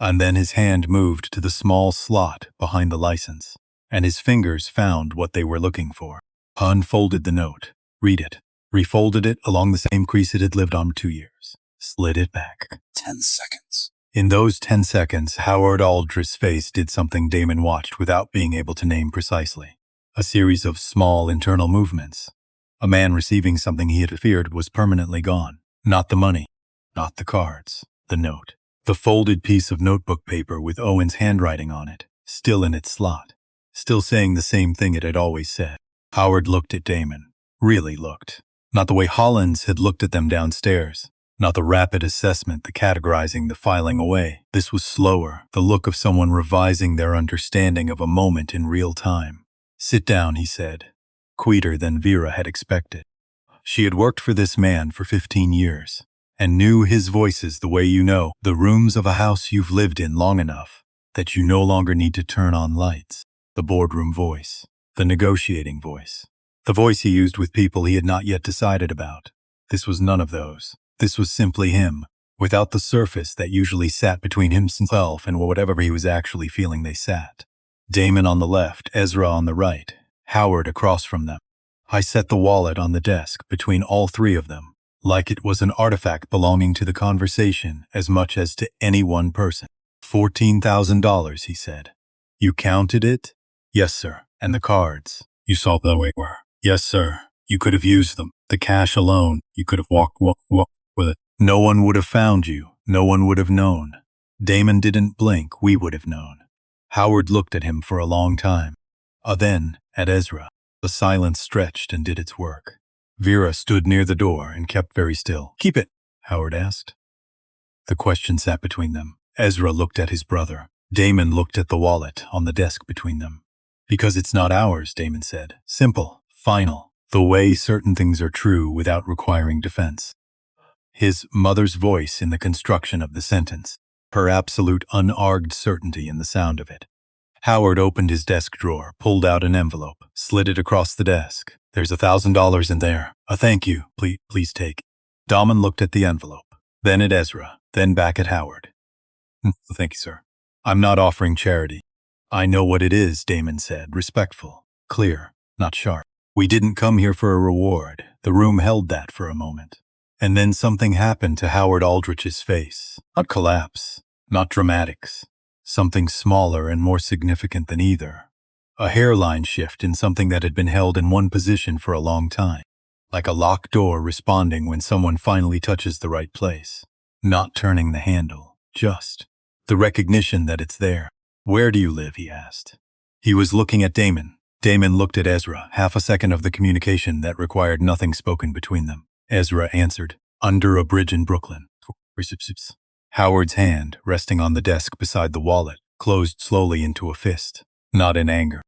And then his hand moved to the small slot behind the license, and his fingers found what they were looking for. Unfolded the note, read it, refolded it along the same crease it had lived on 2 years, slid it back. 10 seconds. In those 10 seconds, Howard Aldrich's face did something Damon watched without being able to name precisely. A series of small internal movements. A man receiving something he had feared was permanently gone. Not the money, not the cards, the note. The folded piece of notebook paper with Owen's handwriting on it, still in its slot, still saying the same thing it had always said. Howard looked at Damon, really looked. Not the way Hollins had looked at them downstairs, not the rapid assessment, the categorizing, the filing away. This was slower, the look of someone revising their understanding of a moment in real time. Sit down, he said, quieter than Vera had expected. She had worked for this man for 15 years. And knew his voices the way you know the rooms of a house you've lived in long enough that you no longer need to turn on lights. The boardroom voice, the negotiating voice, the voice he used with people he had not yet decided about. This was none of those. This was simply him, without the surface that usually sat between himself and whatever he was actually feeling they sat. Damon on the left, Ezra on the right, Howard across from them. I set the wallet on the desk between all three of them, like it was an artifact belonging to the conversation as much as to any one person. $14,000, he said. You counted it? Yes, sir. And the cards? You saw the way they were? Yes, sir. You could have used them. The cash alone, you could have walked with it. No one would have found you. No one would have known. Damon didn't blink. We would have known. Howard looked at him for a long time. Then, at Ezra. The silence stretched and did its work. Vera stood near the door and kept very still. Keep it, Howard asked. The question sat between them. Ezra looked at his brother. Damon looked at the wallet on the desk between them. Because it's not ours, Damon said. Simple, final, the way certain things are true without requiring defense. His mother's voice in the construction of the sentence, her absolute unargued certainty in the sound of it. Howard opened his desk drawer, pulled out an envelope, slid it across the desk. There's $1,000 in there. A thank you. Please take. Damon looked at the envelope, then at Ezra, then back at Howard. Thank you, sir. I'm not offering charity. I know what it is, Damon said, respectful, clear, not sharp. We didn't come here for a reward. The room held that for a moment. And then something happened to Howard Aldrich's face. Not collapse, not dramatics. Something smaller and more significant than either. A hairline shift in something that had been held in one position for a long time. Like a locked door responding when someone finally touches the right place. Not turning the handle, just the recognition that it's there. Where do you live, he asked. He was looking at Damon. Damon looked at Ezra, half a second of the communication that required nothing spoken between them. Ezra answered, under a bridge in Brooklyn. Howard's hand, resting on the desk beside the wallet, closed slowly into a fist, not in anger.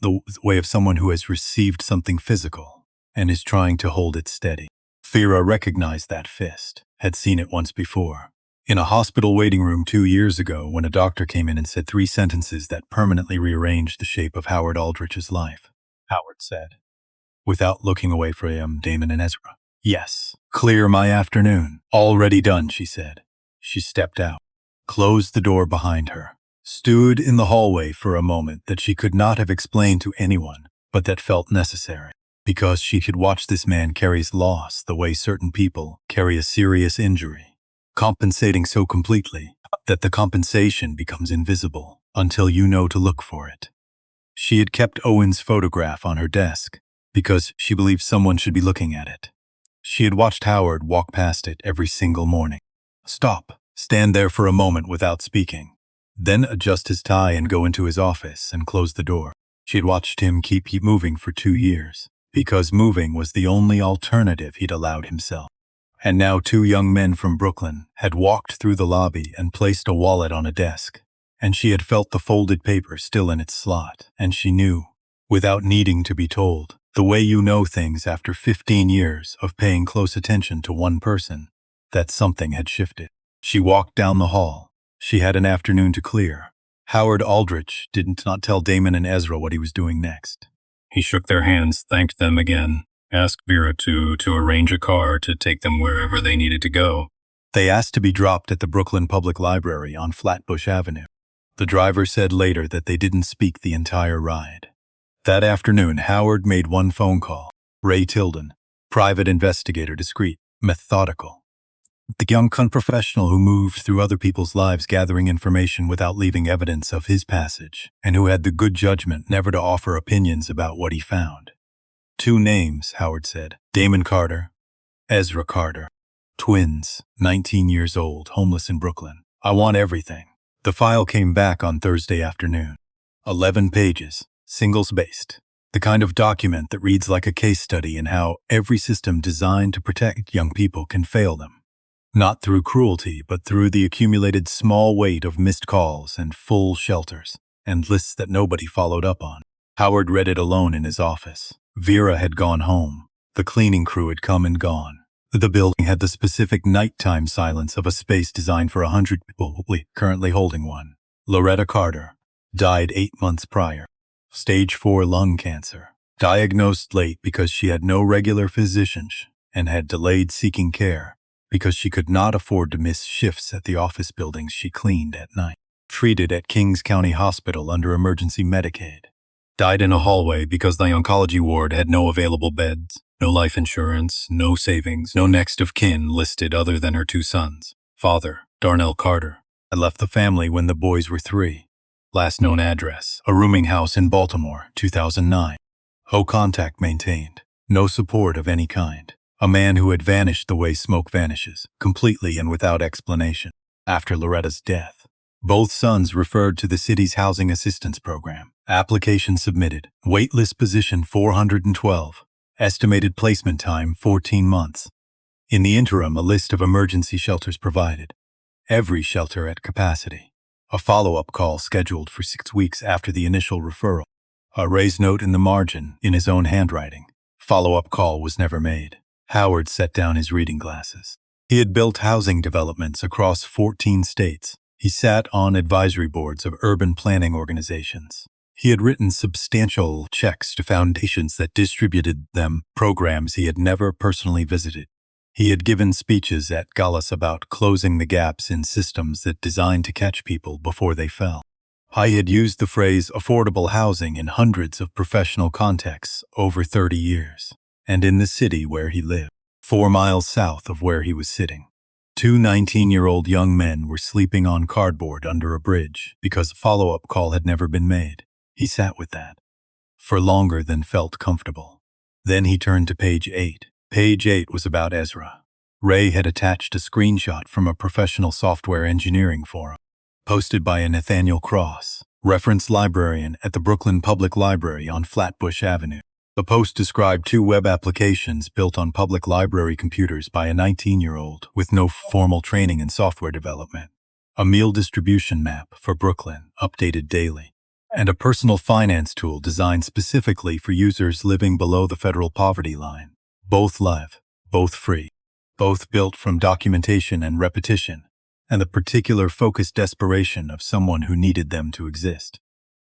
The way of someone who has received something physical and is trying to hold it steady. Vera recognized that fist, had seen it once before. In a hospital waiting room 2 years ago when a doctor came in and said 3 sentences that permanently rearranged the shape of Howard Aldrich's life. Howard said, without looking away from Damon and Ezra. Yes, clear my afternoon. Already done, she said. She stepped out, closed the door behind her, stood in the hallway for a moment that she could not have explained to anyone, but that felt necessary, because she had watched this man carry loss the way certain people carry a serious injury, compensating so completely that the compensation becomes invisible until you know to look for it. She had kept Owen's photograph on her desk because she believed someone should be looking at it. She had watched Howard walk past it every single morning. Stop, stand there for a moment without speaking, then adjust his tie and go into his office and close the door. She had watched him keep moving for 2 years, because moving was the only alternative he'd allowed himself. And now 2 young men from Brooklyn had walked through the lobby and placed a wallet on a desk, and she had felt the folded paper still in its slot, and she knew, without needing to be told, the way you know things after 15 years of paying close attention to one person, that something had shifted. She walked down the hall. She had an afternoon to clear. Howard Aldrich did not tell Damon and Ezra what he was doing next. He shook their hands, thanked them again, asked Vera to arrange a car to take them wherever they needed to go. They asked to be dropped at the Brooklyn Public Library on Flatbush Avenue. The driver said later that they didn't speak the entire ride. That afternoon, Howard made one phone call. Ray Tilden, private investigator, discreet, methodical. The young professional who moved through other people's lives gathering information without leaving evidence of his passage, and who had the good judgment never to offer opinions about what he found. 2 names, Howard said. Damon Carter, Ezra Carter. Twins, 19 years old, homeless in Brooklyn. I want everything. The file came back on Thursday afternoon. 11 pages. Single-spaced, the kind of document that reads like a case study in how every system designed to protect young people can fail them. Not through cruelty, but through the accumulated small weight of missed calls and full shelters, and lists that nobody followed up on. Howard read it alone in his office. Vera had gone home. The cleaning crew had come and gone. The building had the specific nighttime silence of a space designed for 100 people, currently holding one. Loretta Carter died 8 months prior. Stage 4 lung cancer, diagnosed late because she had no regular physicians and had delayed seeking care because she could not afford to miss shifts at the office buildings she cleaned at night. Treated at Kings County Hospital under emergency Medicaid. Died in a hallway because the oncology ward had no available beds, no life insurance, no savings, no next of kin listed other than her 2 sons. Father, Darnell Carter, had left the family when the boys were 3. Last known address, a rooming house in Baltimore, 2009. No contact maintained. No support of any kind. A man who had vanished the way smoke vanishes, completely and without explanation, after Loretta's death. Both sons referred to the city's housing assistance program. Application submitted. Waitlist position 412. Estimated placement time 14 months. In the interim, a list of emergency shelters provided. Every shelter at capacity. A follow-up call scheduled for 6 weeks after the initial referral. A raised note in the margin, in his own handwriting. Follow-up call was never made. Howard set down his reading glasses. He had built housing developments across 14 states. He sat on advisory boards of urban planning organizations. He had written substantial checks to foundations that distributed them programs he had never personally visited. He had given speeches at galas about closing the gaps in systems that designed to catch people before they fell. He had used the phrase affordable housing in hundreds of professional contexts over 30 years, and in the city where he lived, 4 miles south of where he was sitting. 2 19-year-old young men were sleeping on cardboard under a bridge because a follow-up call had never been made. He sat with that for longer than felt comfortable. Then he turned to page 8. Page 8 was about Ezra. Ray had attached a screenshot from a professional software engineering forum, posted by a Nathaniel Cross, reference librarian at the Brooklyn Public Library on Flatbush Avenue. The post described 2 web applications built on public library computers by a 19-year-old with no formal training in software development, a meal distribution map for Brooklyn, updated daily, and a personal finance tool designed specifically for users living below the federal poverty line. Both live, both free, both built from documentation and repetition, and the particular focused desperation of someone who needed them to exist.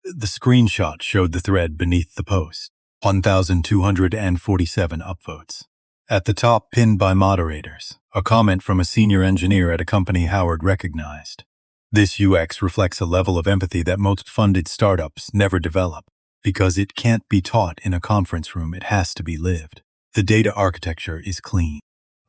The screenshot showed the thread beneath the post. 1,247 upvotes. At the top, pinned by moderators, a comment from a senior engineer at a company Howard recognized. This UX reflects a level of empathy that most funded startups never develop. Because it can't be taught in a conference room, it has to be lived. The data architecture is clean.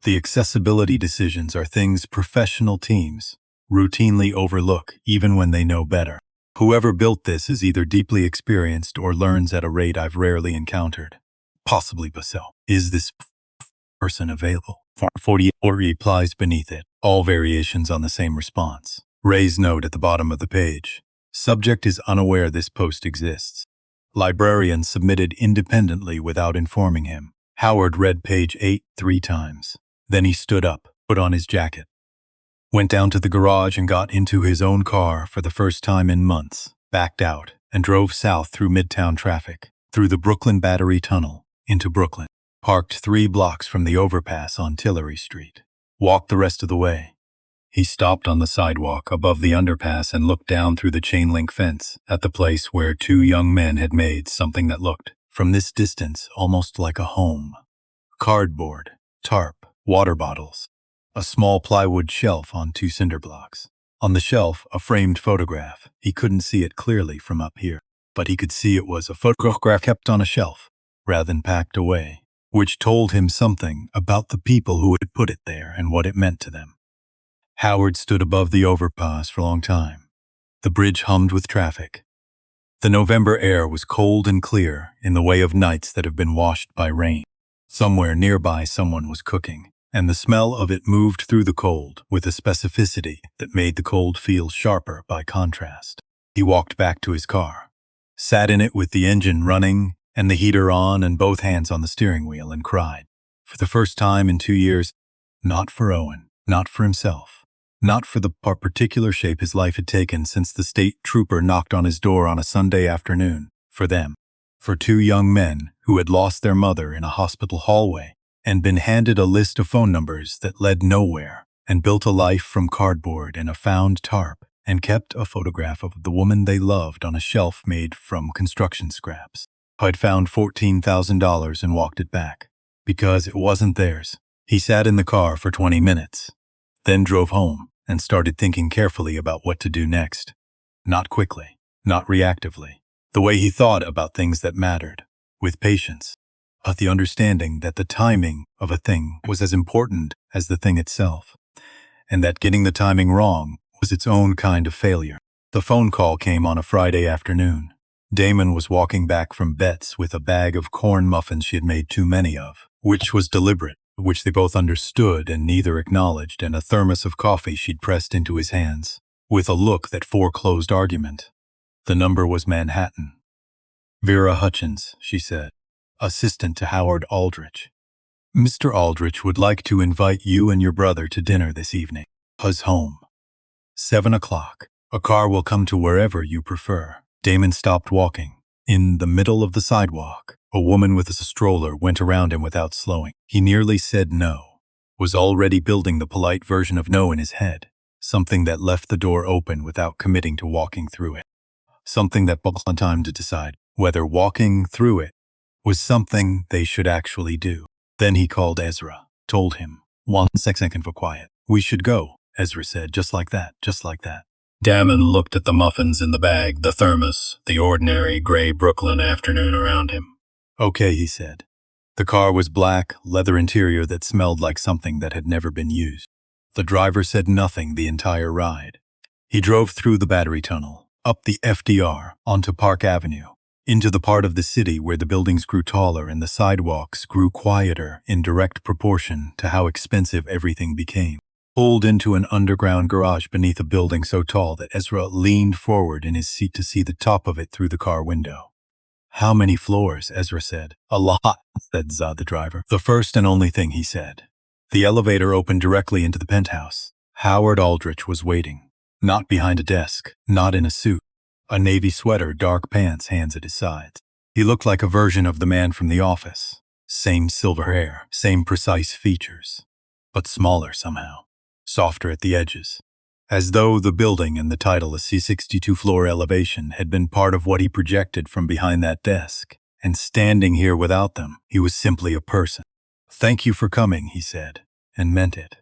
The accessibility decisions are things professional teams routinely overlook even when they know better. Whoever built this is either deeply experienced or learns at a rate I've rarely encountered. Possibly Basel. Is this person available? 44 replies beneath it, all variations on the same response. Ray's note at the bottom of the page. Subject is unaware this post exists. Librarian submitted independently without informing him. Howard read page 8 3 times. Then he stood up, put on his jacket, went down to the garage and got into his own car for the first time in months, backed out, and drove south through Midtown traffic, through the Brooklyn Battery Tunnel, into Brooklyn. Parked 3 blocks from the overpass on Tillery Street. Walked the rest of the way. He stopped on the sidewalk above the underpass and looked down through the chain-link fence at the place where 2 young men had made something that looked, from this distance, almost like a home. Cardboard, tarp, water bottles, a small plywood shelf on 2 cinder blocks. On the shelf, a framed photograph. He couldn't see it clearly from up here, but he could see it was a photograph kept on a shelf, rather than packed away, which told him something about the people who had put it there and what it meant to them. Howard stood above the overpass for a long time. The bridge hummed with traffic. The November air was cold and clear in the way of nights that have been washed by rain. Somewhere nearby someone was cooking, and the smell of it moved through the cold with a specificity that made the cold feel sharper by contrast. He walked back to his car, sat in it with the engine running and the heater on and both hands on the steering wheel, and cried. For the first time in 2 years, not for Owen, not for himself. Not for the particular shape his life had taken since the state trooper knocked on his door on a Sunday afternoon. For them. For 2 young men who had lost their mother in a hospital hallway and been handed a list of phone numbers that led nowhere, and built a life from cardboard and a found tarp, and kept a photograph of the woman they loved on a shelf made from construction scraps. I'd found $14,000 and walked it back. Because it wasn't theirs. He sat in the car for 20 minutes, then drove home and started thinking carefully about what to do next. Not quickly, not reactively. The way he thought about things that mattered, with patience, but the understanding that the timing of a thing was as important as the thing itself, and that getting the timing wrong was its own kind of failure. The phone call came on a Friday afternoon. Damon was walking back from Bet's with a bag of corn muffins she had made too many of, which was deliberate, which they both understood and neither acknowledged, and a thermos of coffee she'd pressed into his hands, with a look that foreclosed argument. The number was Manhattan. Vera Hutchins, she said, assistant to Howard Aldrich. Mr. Aldrich would like to invite you and your brother to dinner this evening. His home. 7 o'clock. A car will come to wherever you prefer. Damon stopped walking. In the middle of the sidewalk, a woman with a stroller went around him without slowing. He nearly said no, was already building the polite version of no in his head, something that left the door open without committing to walking through it, something that bought time to decide whether walking through it was something they should actually do. Then he called Ezra, told him, 1 second for quiet. We should go, Ezra said, just like that, just like that. Damon looked at the muffins in the bag, the thermos, the ordinary gray Brooklyn afternoon around him. Okay, he said. The car was black, leather interior that smelled like something that had never been used. The driver said nothing the entire ride. He drove through the Battery Tunnel, up the FDR, onto Park Avenue, into the part of the city where the buildings grew taller and the sidewalks grew quieter in direct proportion to how expensive everything became. Pulled into an underground garage beneath a building so tall that Ezra leaned forward in his seat to see the top of it through the car window. How many floors? Ezra said. A lot, said Zod the driver. The first and only thing he said. The elevator opened directly into the penthouse. Howard Aldrich was waiting. Not behind a desk, not in a suit. A navy sweater, dark pants, hands at his sides. He looked like a version of the man from The Office. Same silver hair, same precise features, but smaller somehow. Softer at the edges. as though the building and the title, a C62-floor elevation, had been part of what he projected from behind that desk. And standing here without them, he was simply a person. "Thank you for coming," he said, and meant it.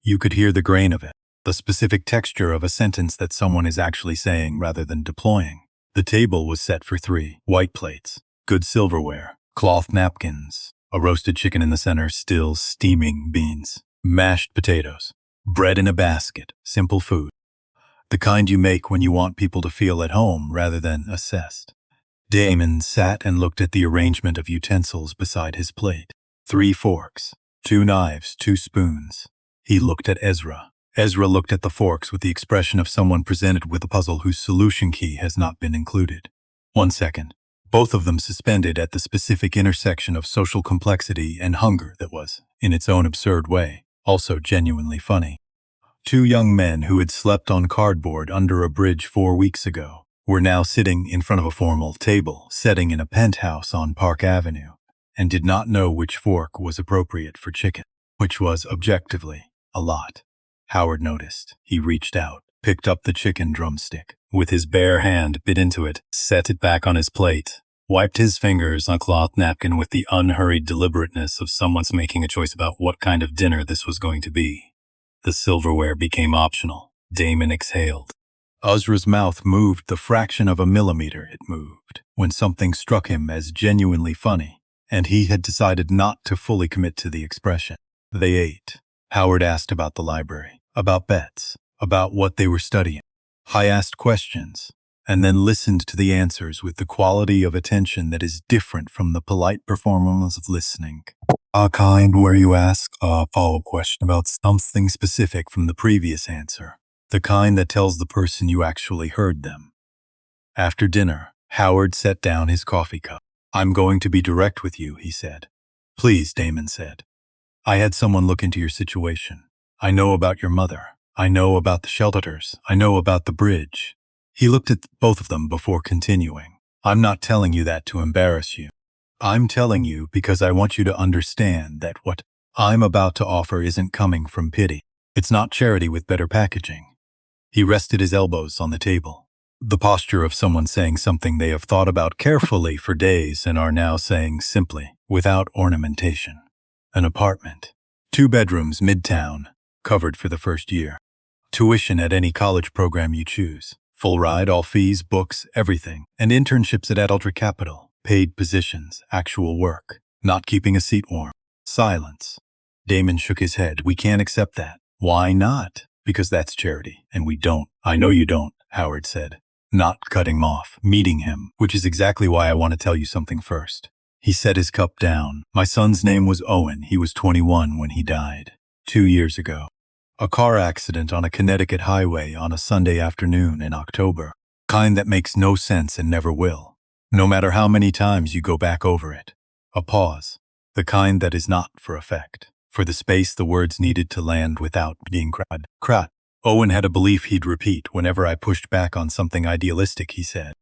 You could hear the grain of it, the specific texture of a sentence that someone is actually saying rather than deploying. The table was set for 3 white plates, good silverware, cloth napkins, a roasted chicken in the center, still steaming beans, mashed potatoes, bread in a basket, simple food. The kind you make when you want people to feel at home rather than assessed. Damon sat and looked at the arrangement of utensils beside his plate. 3 forks, 2 knives, 2 spoons. He looked at Ezra. Ezra looked at the forks with the expression of someone presented with a puzzle whose solution key has not been included. 1 second. Both of them suspended at the specific intersection of social complexity and hunger that was, in its own absurd way, also genuinely funny. 2 young men who had slept on cardboard under a bridge 4 weeks ago were now sitting in front of a formal table setting in a penthouse on Park Avenue and did not know which fork was appropriate for chicken, which was, objectively, a lot. Howard noticed. He reached out, picked up the chicken drumstick, with his bare hand, bit into it, set it back on his plate, wiped his fingers on a cloth napkin with the unhurried deliberateness of someone making a choice about what kind of dinner this was going to be. The silverware became optional. Damon exhaled. Ezra's mouth moved the fraction of a millimeter it moved when something struck him as genuinely funny, and he had decided not to fully commit to the expression. They ate. Howard asked about the library, about bets, about what they were studying. I asked questions, and then listened to the answers with the quality of attention that is different from the polite performance of listening. A kind where you ask a follow-up question about something specific from the previous answer. The kind that tells the person you actually heard them. After dinner, Howard set down his coffee cup. "I'm going to be direct with you," he said. "Please," Damon said. "I had someone look into your situation. I know about your mother. I know about the shelters. I know about the bridge." He looked at both of them before continuing. "I'm not telling you that to embarrass you. I'm telling you because I want you to understand that what I'm about to offer isn't coming from pity. It's not charity with better packaging." He rested his elbows on the table. The posture of someone saying something they have thought about carefully for days and are now saying simply, without ornamentation. An apartment. 2 bedrooms, midtown, covered for the first year. Tuition at any college program you choose. Full ride, all fees, books, everything. And internships at Aldrich Capital. Paid positions, actual work. Not keeping a seat warm. Silence. Damon shook his head. "We can't accept that." "Why not?" "Because that's charity, and we don't." "I know you don't," Howard said, not cutting him off, meeting him, "which is exactly why I want to tell you something first." He set his cup down. "My son's name was Owen. He was 21 when he died. 2 years ago. A car accident on a Connecticut highway on a Sunday afternoon in October. Kind that makes no sense and never will, no matter how many times you go back over it. A pause. The kind that is not for effect. For the space the words needed to land without being cried. Crat. Owen had a belief he'd repeat whenever I pushed back on something idealistic, he said.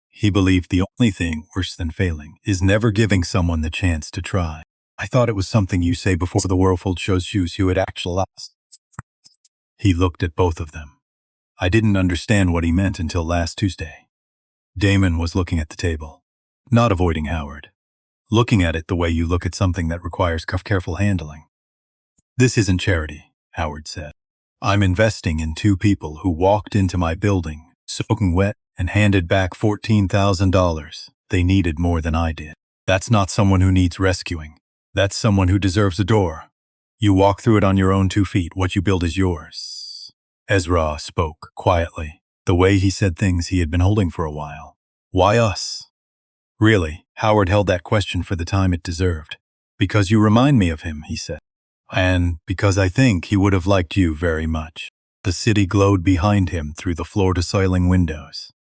He believed the only thing worse than failing is never giving someone the chance to try. I thought it was something you say before the world shows you had actually lost. He looked at both of them. I didn't understand what he meant until last Tuesday. Damon was looking at the table, not avoiding Howard. Looking at it the way you look at something that requires careful handling. "This isn't charity," Howard said. "I'm investing in 2 people who walked into my building, soaking wet, and handed back $14,000. They needed more than I did. That's not someone who needs rescuing. That's someone who deserves a door. You walk through it on your own 2 feet. What you build is yours." Ezra spoke quietly, the way he said things he had been holding for a while. "Why us?" Really, Howard held that question for the time it deserved. "Because you remind me of him," he said. "And because I think he would have liked you very much." The city glowed behind him through the floor-to-ceiling windows.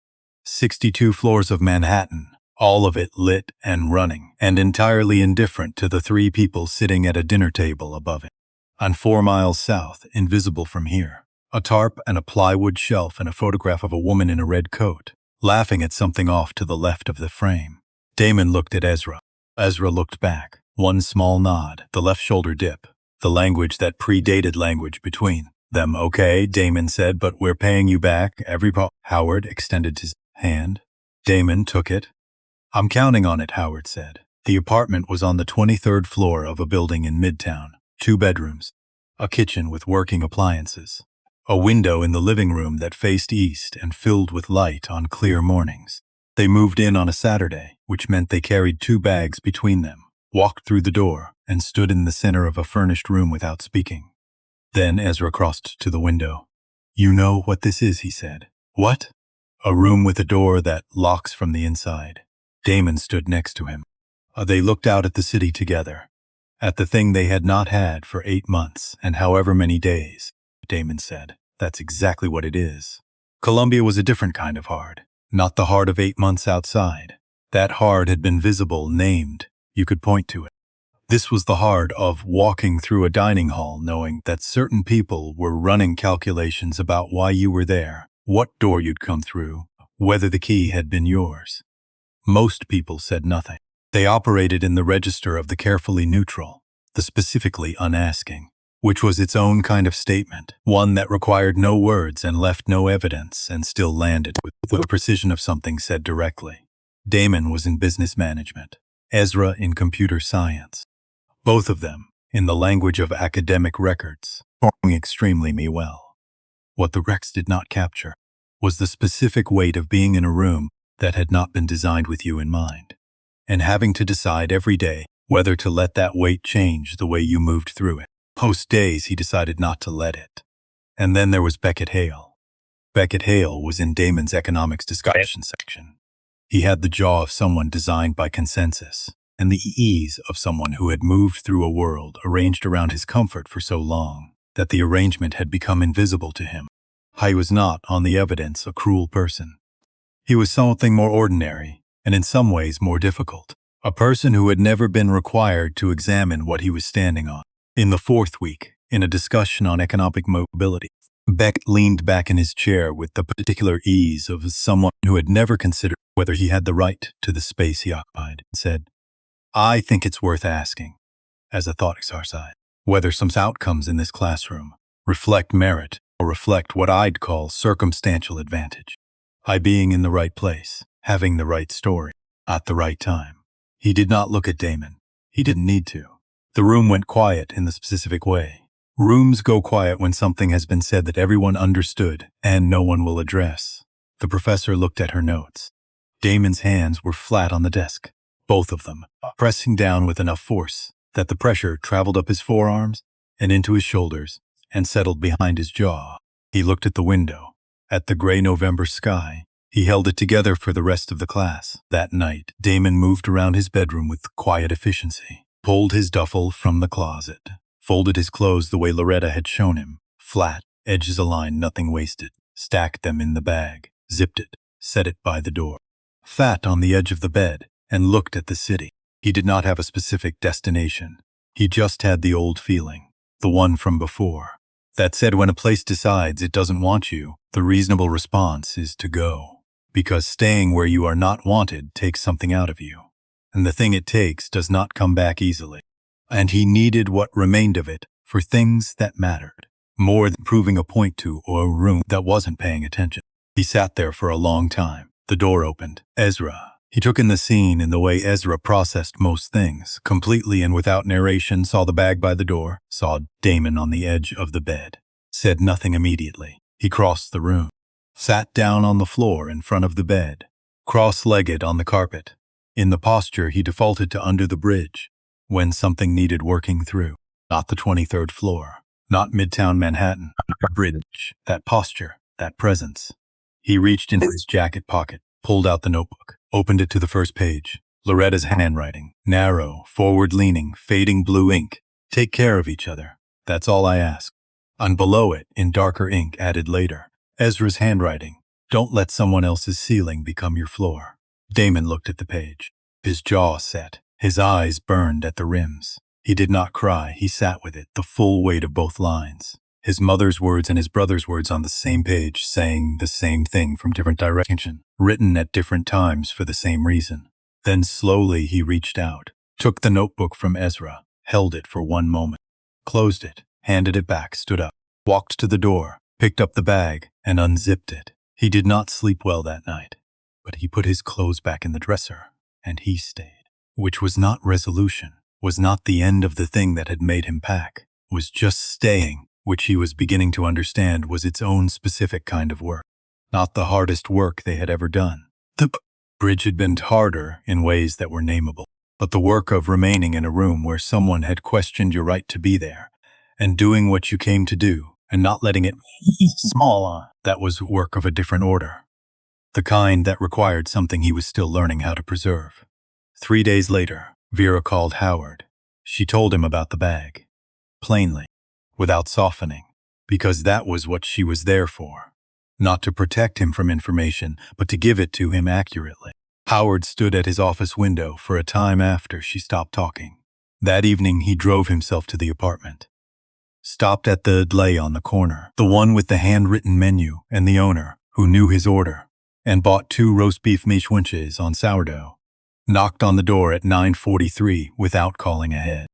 62 floors of Manhattan, all of it lit and running, and entirely indifferent to the 3 people sitting at a dinner table above it. And 4 miles south, invisible from here, a tarp and a plywood shelf and a photograph of a woman in a red coat, laughing at something off to the left of the frame. Damon looked at Ezra. Ezra looked back. One small nod, the left shoulder dip, the language that predated language between. Them okay, Damon said, but we're paying you back every Howard extended his hand. Damon took it. I'm counting on it, Howard said. The apartment was on the 23rd floor of a building in Midtown. 2 bedrooms, a kitchen with working appliances, a window in the living room that faced east and filled with light on clear mornings. They moved in on a Saturday, which meant they carried 2 bags between them, walked through the door, and stood in the center of a furnished room without speaking. Then Ezra crossed to the window. You know what this is, he said. What? A room with a door that locks from the inside. Damon stood next to him. They looked out at the city together, at the thing they had not had for 8 months and however many days. Damon said, That's exactly what it is. Columbia was a different kind of hard, not the hard of 8 months outside. That hard had been visible, named. You could point to it. This was the hard of walking through a dining hall knowing that certain people were running calculations about why you were there, what door you'd come through, whether the key had been yours. Most people said nothing. They operated in the register of the carefully neutral, the specifically unasking, which was its own kind of statement, one that required no words and left no evidence and still landed with the precision of something said directly. Damon was in business management, Ezra in computer science. Both of them, in the language of academic records, performing extremely well. What the Rex did not capture was the specific weight of being in a room that had not been designed with you in mind, and having to decide every day whether to let that weight change the way you moved through it. Most days he decided not to let it. And then there was Beckett Hale. Beckett Hale was in Damon's economics discussion section. He had the jaw of someone designed by consensus, and the ease of someone who had moved through a world arranged around his comfort for so long that the arrangement had become invisible to him. He was not, on the evidence, a cruel person. He was something more ordinary, and in some ways more difficult. A person who had never been required to examine what he was standing on. In the 4th week, in a discussion on economic mobility, Beck leaned back in his chair with the particular ease of someone who had never considered whether he had the right to the space he occupied, and said, I think it's worth asking, as a thought exercise, whether some outcomes in this classroom reflect merit or reflect what I'd call circumstantial advantage. I being in the right place, having the right story, at the right time. He did not look at Damon. He didn't need to. The room went quiet in the specific way. Rooms go quiet when something has been said that everyone understood and no one will address. The professor looked at her notes. Damon's hands were flat on the desk, both of them, pressing down with enough force that the pressure traveled up his forearms and into his shoulders and settled behind his jaw. He looked at the window, at the gray November sky. He held it together for the rest of the class. That night, Damon moved around his bedroom with quiet efficiency, pulled his duffel from the closet, folded his clothes the way Loretta had shown him, flat, edges aligned, nothing wasted, stacked them in the bag, zipped it, set it by the door, sat on the edge of the bed, and looked at the city. He did not have a specific destination. He just had the old feeling, the one from before, that said when a place decides it doesn't want you, the reasonable response is to go. Because staying where you are not wanted takes something out of you, and the thing it takes does not come back easily. And he needed what remained of it for things that mattered, more than proving a point to or a room that wasn't paying attention. He sat there for a long time. The door opened. Ezra. He took in the scene in the way Ezra processed most things, completely and without narration, saw the bag by the door, saw Damon on the edge of the bed, said nothing immediately. He crossed the room, sat down on the floor in front of the bed, cross-legged on the carpet. In the posture he defaulted to under the bridge, when something needed working through. Not the 23rd floor, not Midtown Manhattan, a bridge. That posture, that presence. He reached into his jacket pocket, pulled out the notebook, opened it to the first page. Loretta's handwriting, narrow, forward-leaning, fading blue ink. Take care of each other. That's all I ask. And below it, in darker ink added later, Ezra's handwriting. Don't let someone else's ceiling become your floor. Damon looked at the page. His jaw set. His eyes burned at the rims. He did not cry. He sat with it, the full weight of both lines. His mother's words and his brother's words on the same page, saying the same thing from different direction, written at different times for the same reason. Then slowly he reached out, took the notebook from Ezra, held it for one moment, closed it, handed it back, stood up. walked to the door, picked up the bag, and unzipped it. He did not sleep well that night, but he put his clothes back in the dresser, and he stayed. Which was not resolution, was not the end of the thing that had made him pack, was just staying, which he was beginning to understand was its own specific kind of work. Not the hardest work they had ever done. The bridge had been harder in ways that were nameable, but the work of remaining in a room where someone had questioned your right to be there, and doing what you came to do, and not letting it small, that was work of a different order. The kind that required something he was still learning how to preserve. 3 days later, Vera called Howard. She told him about the bag. Plainly, without softening, because that was what she was there for. Not to protect him from information, but to give it to him accurately. Howard stood at his office window for a time after she stopped talking. That evening he drove himself to the apartment. Stopped at the dlay on the corner, the one with the handwritten menu and the owner, who knew his order, and bought 2 roast beef michwinches on sourdough. Knocked on the door at 9:43 without calling ahead.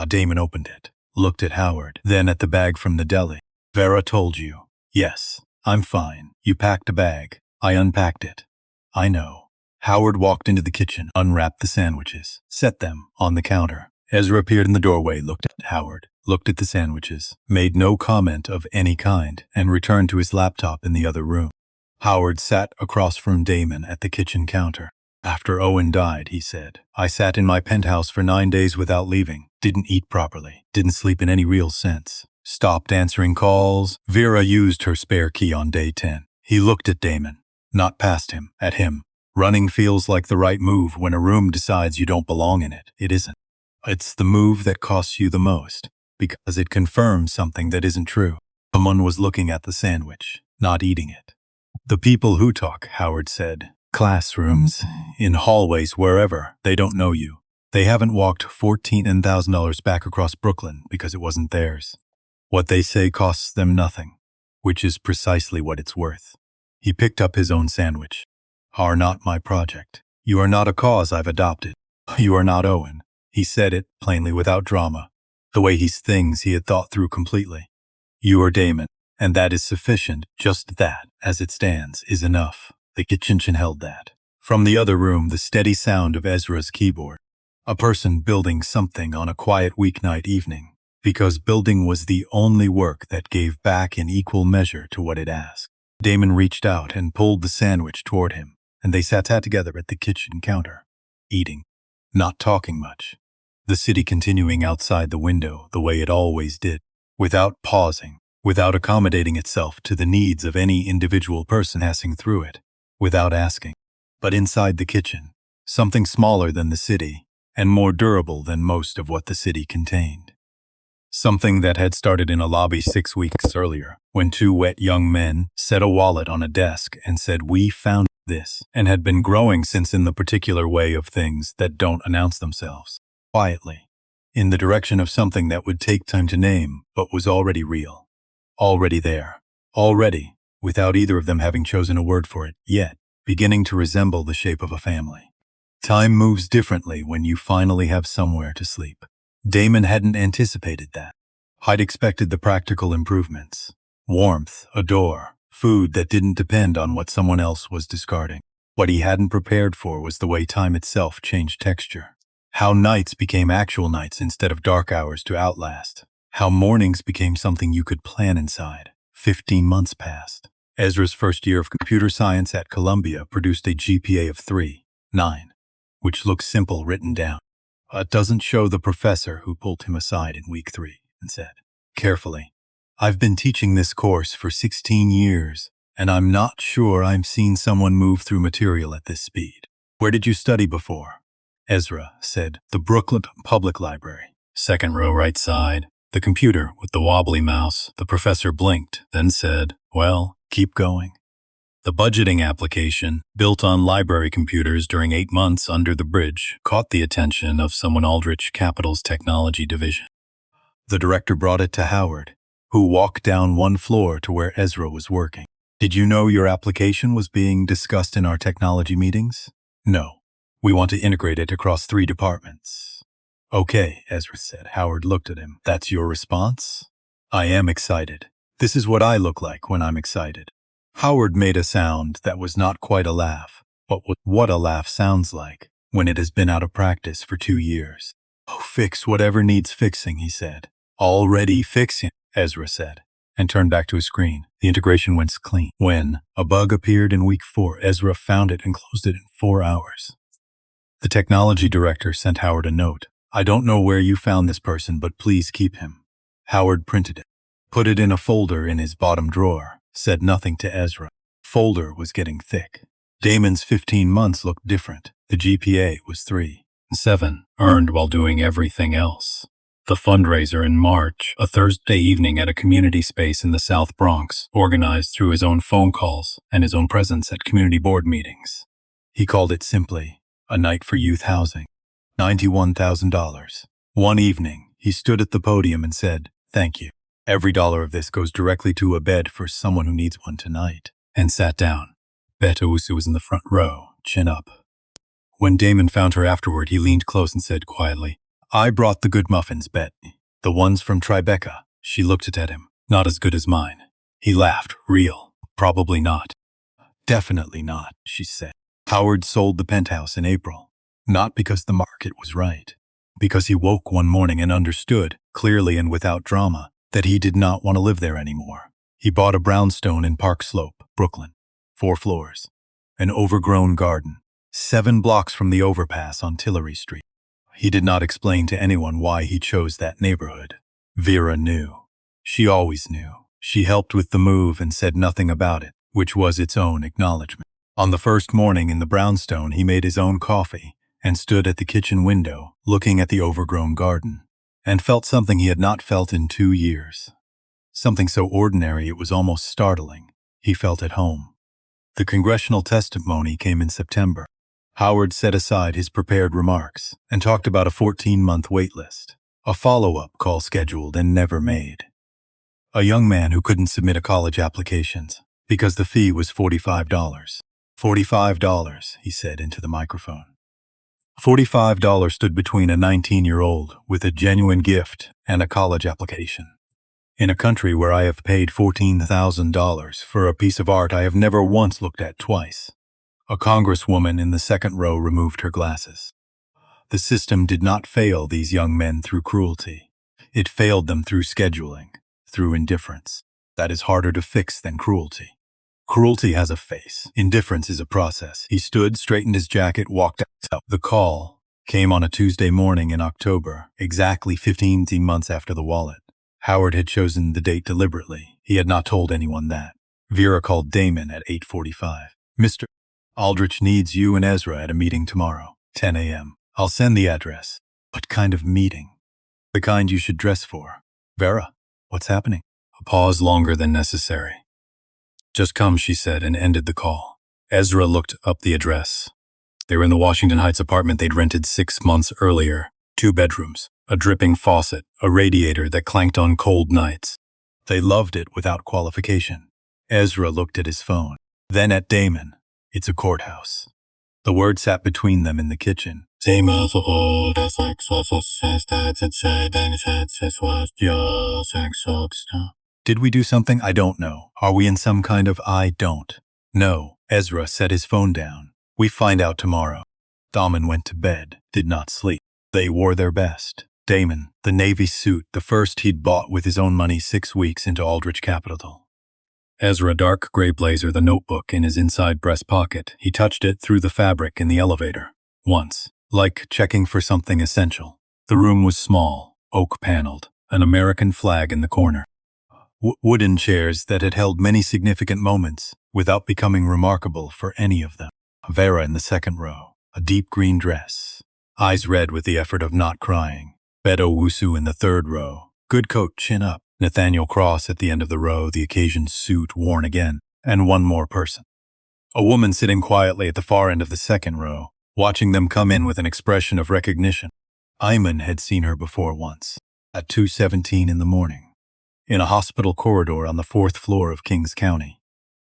Damon opened it, looked at Howard, then at the bag from the deli. Vera told you. Yes, I'm fine. You packed a bag. I unpacked it. I know. Howard walked into the kitchen, unwrapped the sandwiches, set them on the counter. Ezra appeared in the doorway, looked at Howard, looked at the sandwiches, made no comment of any kind, and returned to his laptop in the other room. Howard sat across from Damon at the kitchen counter. After Owen died, he said, I sat in my penthouse for 9 days without leaving, didn't eat properly, didn't sleep in any real sense, stopped answering calls. Vera used her spare key on day 10. He looked at Damon, not past him, at him. Running feels like the right move when a room decides you don't belong in it. It isn't. It's the move that costs you the most, because it confirms something that isn't true. Someone was looking at the sandwich, not eating it. The people who talk, Howard said. Classrooms, in hallways, wherever, they don't know you. They haven't walked $14,000 back across Brooklyn because it wasn't theirs. What they say costs them nothing, which is precisely what it's worth. He picked up his own sandwich. Are not my project. You are not a cause I've adopted. You are not Owen. He said it, plainly without drama. The way he things he had thought through completely. You are Damon, and that is sufficient. Just that, as it stands, is enough. The kitchen held that. From the other room, the steady sound of Ezra's keyboard. A person building something on a quiet weeknight evening, because building was the only work that gave back in equal measure to what it asked. Damon reached out and pulled the sandwich toward him, and they sat together at the kitchen counter, eating, not talking much. The city continuing outside the window the way it always did, without pausing, without accommodating itself to the needs of any individual person passing through it. Without asking. But inside the kitchen, something smaller than the city, and more durable than most of what the city contained. Something that had started in a lobby 6 weeks earlier, when 2 wet young men set a wallet on a desk and said, we found this, and had been growing since in the particular way of things that don't announce themselves, quietly, in the direction of something that would take time to name, but was already real, already there, already, without either of them having chosen a word for it yet, beginning to resemble the shape of a family. Time moves differently when you finally have somewhere to sleep. Damon hadn't anticipated that. I'd expected the practical improvements. Warmth, a door, food that didn't depend on what someone else was discarding. What he hadn't prepared for was the way time itself changed texture. How nights became actual nights instead of dark hours to outlast. How mornings became something you could plan inside. 15 months passed. Ezra's first year of computer science at Columbia produced a GPA of 3.9, which looks simple written down. It doesn't show the professor who pulled him aside in week 3 and said, carefully, I've been teaching this course for 16 years, and I'm not sure I've seen someone move through material at this speed. Where did you study before? Ezra said, the Brooklyn Public Library. Second row right side. The computer with the wobbly mouse. The professor blinked, then said, well, keep going. The budgeting application, built on library computers during 8 months under the bridge, caught the attention of someone Aldrich Capital's technology division. The director brought it to Howard, who walked down one floor to where Ezra was working. Did you know your application was being discussed in our technology meetings? No. We want to integrate it across 3 departments. Okay, Ezra said. Howard looked at him. That's your response? I am excited. This is what I look like when I'm excited. Howard made a sound that was not quite a laugh, but what a laugh sounds like when it has been out of practice for 2 years. Oh, fix whatever needs fixing, he said. Already fixing, Ezra said, and turned back to his screen. The integration went clean. When a bug appeared in week 4, Ezra found it and closed it in 4 hours. The technology director sent Howard a note. I don't know where you found this person, but please keep him. Howard printed it, put it in a folder in his bottom drawer, said nothing to Ezra. Folder was getting thick. Damon's 15 months looked different. The GPA was 3.7, earned while doing everything else. The fundraiser in March, a Thursday evening at a community space in the South Bronx, organized through his own phone calls and his own presence at community board meetings. He called it simply a night for youth housing. $91,000. One evening, he stood at the podium and said, "Thank you. Every dollar of this goes directly to a bed for someone who needs one tonight," and sat down. Beto Usu was in the front row, chin up. When Damon found her afterward, he leaned close and said quietly, I brought the good muffins, Bet. The ones from Tribeca. She looked at him. Not as good as mine. He laughed. Real. Probably not. Definitely not, she said. Howard sold the penthouse in April. Not because the market was right. Because he woke one morning and understood, clearly and without drama, that he did not want to live there anymore. He bought a brownstone in Park Slope, Brooklyn. 4 floors. An overgrown garden. 7 blocks from the overpass on Tillery Street. He did not explain to anyone why he chose that neighborhood. Vera knew. She always knew. She helped with the move and said nothing about it, which was its own acknowledgement. On the first morning in the brownstone, he made his own coffee and stood at the kitchen window, looking at the overgrown garden, and felt something he had not felt in 2 years. Something so ordinary it was almost startling. He felt at home. The congressional testimony came in September. Howard set aside his prepared remarks and talked about a 14-month wait list, a follow-up call scheduled and never made. A young man who couldn't submit a college applications because the fee was $45. $45, he said into the microphone. $45 stood between a 19-year-old with a genuine gift and a college application. In a country where I have paid $14,000 for a piece of art I have never once looked at twice. A congresswoman in the second row removed her glasses. The system did not fail these young men through cruelty. It failed them through scheduling, through indifference. That is harder to fix than cruelty. Cruelty has a face. Indifference is a process. He stood, straightened his jacket, walked out. The call came on a Tuesday morning in October, exactly 15 months after the wallet. Howard had chosen the date deliberately. He had not told anyone that. Vera called Damon at 8:45. Mr. Aldrich needs you and Ezra at a meeting tomorrow, 10 a.m. I'll send the address. What kind of meeting? The kind you should dress for. Vera, what's happening? A pause longer than necessary. Just come, she said, and ended the call. Ezra looked up the address. They were in the Washington Heights apartment they'd rented 6 months earlier. 2 bedrooms, a dripping faucet, a radiator that clanked on cold nights. They loved it without qualification. Ezra looked at his phone, then at Damon. It's a courthouse. The word sat between them in the kitchen. Did we do something? I don't know. Are we in some kind of I don't? No. Ezra set his phone down. We find out tomorrow. Damon went to bed, did not sleep. They wore their best. Damon, the navy suit, the first he'd bought with his own money 6 weeks into Aldrich Capital. Ezra, dark gray blazer, the notebook in his inside breast pocket. He touched it through the fabric in the elevator. Once, like checking for something essential. The room was small, oak-paneled, an American flag in the corner. Wooden chairs that had held many significant moments without becoming remarkable for any of them. Vera in the second row, a deep green dress, eyes red with the effort of not crying. Beto Wusu in the third row, good coat, chin up. Nathaniel Cross at the end of the row, the occasion suit worn again, and one more person. A woman sitting quietly at the far end of the second row, watching them come in with an expression of recognition. Ayman had seen her before once, at 2:17 in the morning, in a hospital corridor on the 4th floor of Kings County.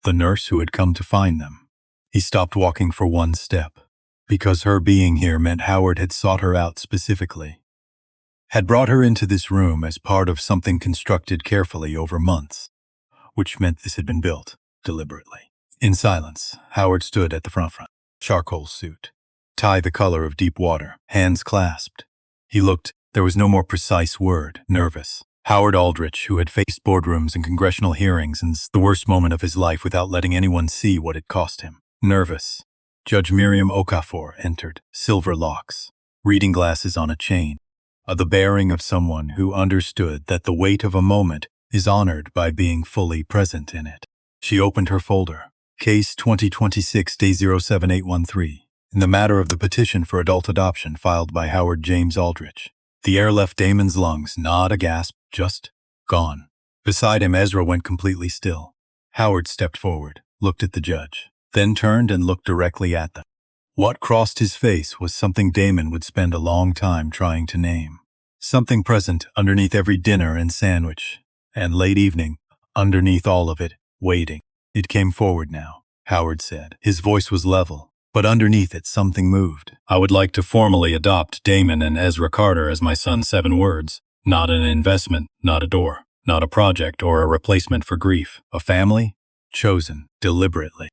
The nurse who had come to find them. He stopped walking for one step, because her being here meant Howard had sought her out specifically. Had brought her into this room as part of something constructed carefully over months. which meant this had been built deliberately. In silence, Howard stood at the front, charcoal suit, tie the color of deep water, hands clasped. He looked, there was no more precise word, nervous. Howard Aldrich, who had faced boardrooms and congressional hearings in the worst moment of his life without letting anyone see what it cost him. Nervous. Judge Miriam Okafor entered, silver locks, reading glasses on a chain, the bearing of someone who understood that the weight of a moment is honored by being fully present in it. She opened her folder. Case 2026-D07813. In the matter of the petition for adult adoption filed by Howard James Aldrich. The air left Damon's lungs, not a gasp, just gone. Beside him, Ezra went completely still. Howard stepped forward, looked at the judge, then turned and looked directly at them. What crossed his face was something Damon would spend a long time trying to name. Something present underneath every dinner and sandwich, and late evening, underneath all of it, waiting. It came forward now, Howard said. His voice was level, but underneath it something moved. I would like to formally adopt Damon and Ezra Carter as my son. 7 words. Not an investment, not a door, not a project or a replacement for grief. A family chosen deliberately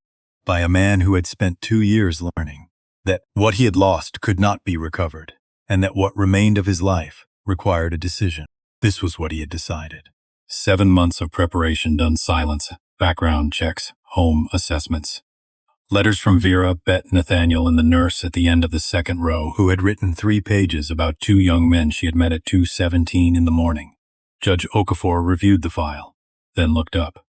by a man who had spent 2 years learning that what he had lost could not be recovered, and that what remained of his life required a decision. This was what he had decided. 7 months of preparation done silence, background checks, home assessments. Letters from Vera, Bet, Nathaniel, and the nurse at the end of the second row, who had written 3 pages about 2 young men she had met at 2:17 in the morning. Judge Okafor reviewed the file, then looked up.